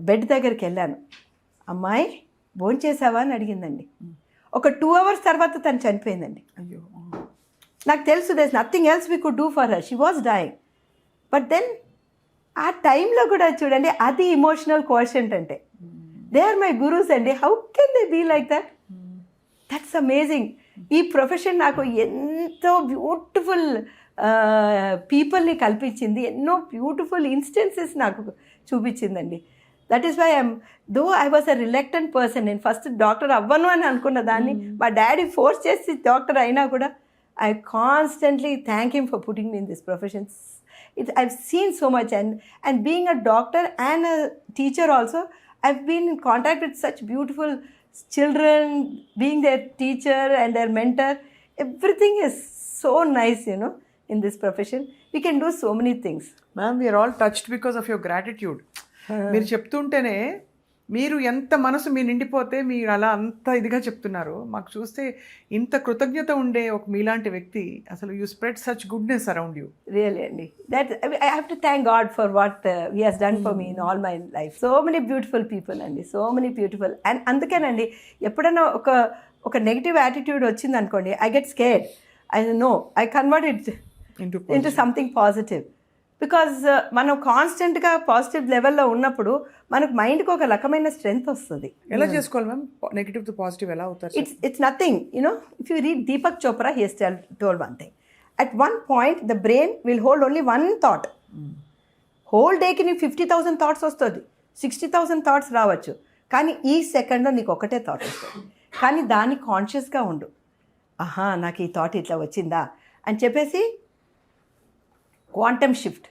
బెడ్ దగ్గరికి వెళ్ళాను, అమ్మాయి భోంచేసావా అని అడిగిందండి. ఒక 2 hours తర్వాత తను చనిపోయిందండి. అయ్యో, నాకు తెలుసు there is nothing else we could do for her, she was dying. But then ఆ టైంలో కూడా చూడండి, అది ఇమోషనల్ కోషెంట్ అంటే. దే ఆర్ మై గురూస్ అండి. How can they be like that? That's amazing. ఈ ప్రొఫెషన్ నాకు ఎంతో బ్యూటిఫుల్ పీపుల్ని కల్పించింది, ఎన్నో బ్యూటిఫుల్ ఇన్స్టెన్సెస్ నాకు చూపించిందండి. That is why though I was a reluctant person. నేను ఫస్ట్ డాక్టర్ అవ్వను అని అనుకున్న దాన్ని మా డాడీ ఫోర్స్ చేసి డాక్టర్ అయినా కూడా I constantly thank him for putting me in this profession. I've seen so much, and being a doctor and a teacher also, I've been in contact with such beautiful children, being their teacher and their mentor. Everything is so nice, in this profession. We can do so many things. Ma'am, we are all touched because of your gratitude. మీరు చెప్తుంటేనే మీరు ఎంత మనసు మీ నిండిపోతే మీరు అలా అంత ఇదిగా చెప్తున్నారు. మాకు చూస్తే ఇంత కృతజ్ఞత ఉండే ఒక మీలాంటి వ్యక్తి, అసలు you spread such goodness around you. Really అండి, that I have to thank God for what he has done for me in all my life. So many beautiful people అండి, సో మెనీ బ్యూటిఫుల్. అండ్ అందుకేనండి, ఎప్పుడైనా ఒక negative attitude వచ్చింది అనుకోండి, I get scared. I convert it into something positive. Because మనం కాన్స్టెంట్గా positive లెవెల్లో ఉన్నప్పుడు మనకు మైండ్కి ఒక రకమైన స్ట్రెంగ్త్ వస్తుంది. ఎలా చేసుకోవాలి మ్యామ్ నెగిటివ్ టు పాజిటివ్ ఎలా అవుతారు? It's nothing, if you read Deepak Chopra, he has told one thing. At one point the brain will hold only one thought. Whole dayకి నీకు 50,000 థాట్స్ వస్తుంది, 60,000 థాట్స్ రావచ్చు, కానీ ఈ సెకండ్లో నీకు ఒకటే థాట్ వస్తుంది. కానీ దాన్ని కాన్షియస్గా ఉండు, ఆహా నాకు ఈ థాట్ ఇట్లా వచ్చిందా అని చెప్పేసి క్వాంటమ్ షిఫ్ట్,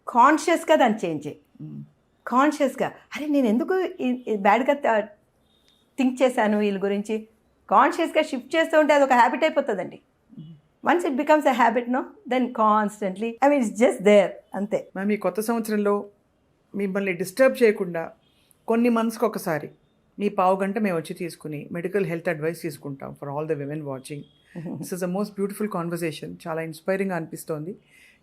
కాన్షియస్గా దాన్ని చేంజ్ చేయి. కాన్షియస్గా, అరే నేను ఎందుకు బ్యాడ్గా థింక్ చేశాను వీళ్ళ గురించి, కాన్షియస్గా షిఫ్ట్ చేస్తూ ఉంటే అది ఒక హ్యాబిట్ అయిపోతుందండి. Once it becomes a habit no then constantly I mean it's just there అంతే. మ్యామ్ ఈ కొత్త సంవత్సరంలో మిమ్మల్ని డిస్టర్బ్ చేయకుండా కొన్ని మంత్స్కి ఒకసారి మీ పావు గంట మేము వచ్చి తీసుకుని మెడికల్ హెల్త్ అడ్వైస్ తీసుకుంటాం for all the women watching. This is the most beautiful conversation. చాలా ఇన్స్పైరింగ్గా అనిపిస్తోంది.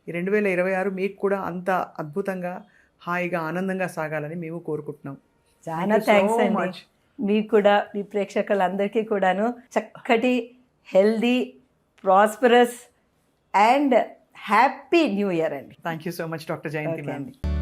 ఈ 2026 మీకు కూడా అంత అద్భుతంగా హాయిగా ఆనందంగా సాగాలని మేము కోరుకుంటున్నాం. చాలా థ్యాంక్స్ అండి. మీకు కూడా మీ ప్రేక్షకులందరికీ కూడాను చక్కటి healthy prosperous and happy new year అండి. Thank you so much doctor Jayanthi okay ma'am. అండి.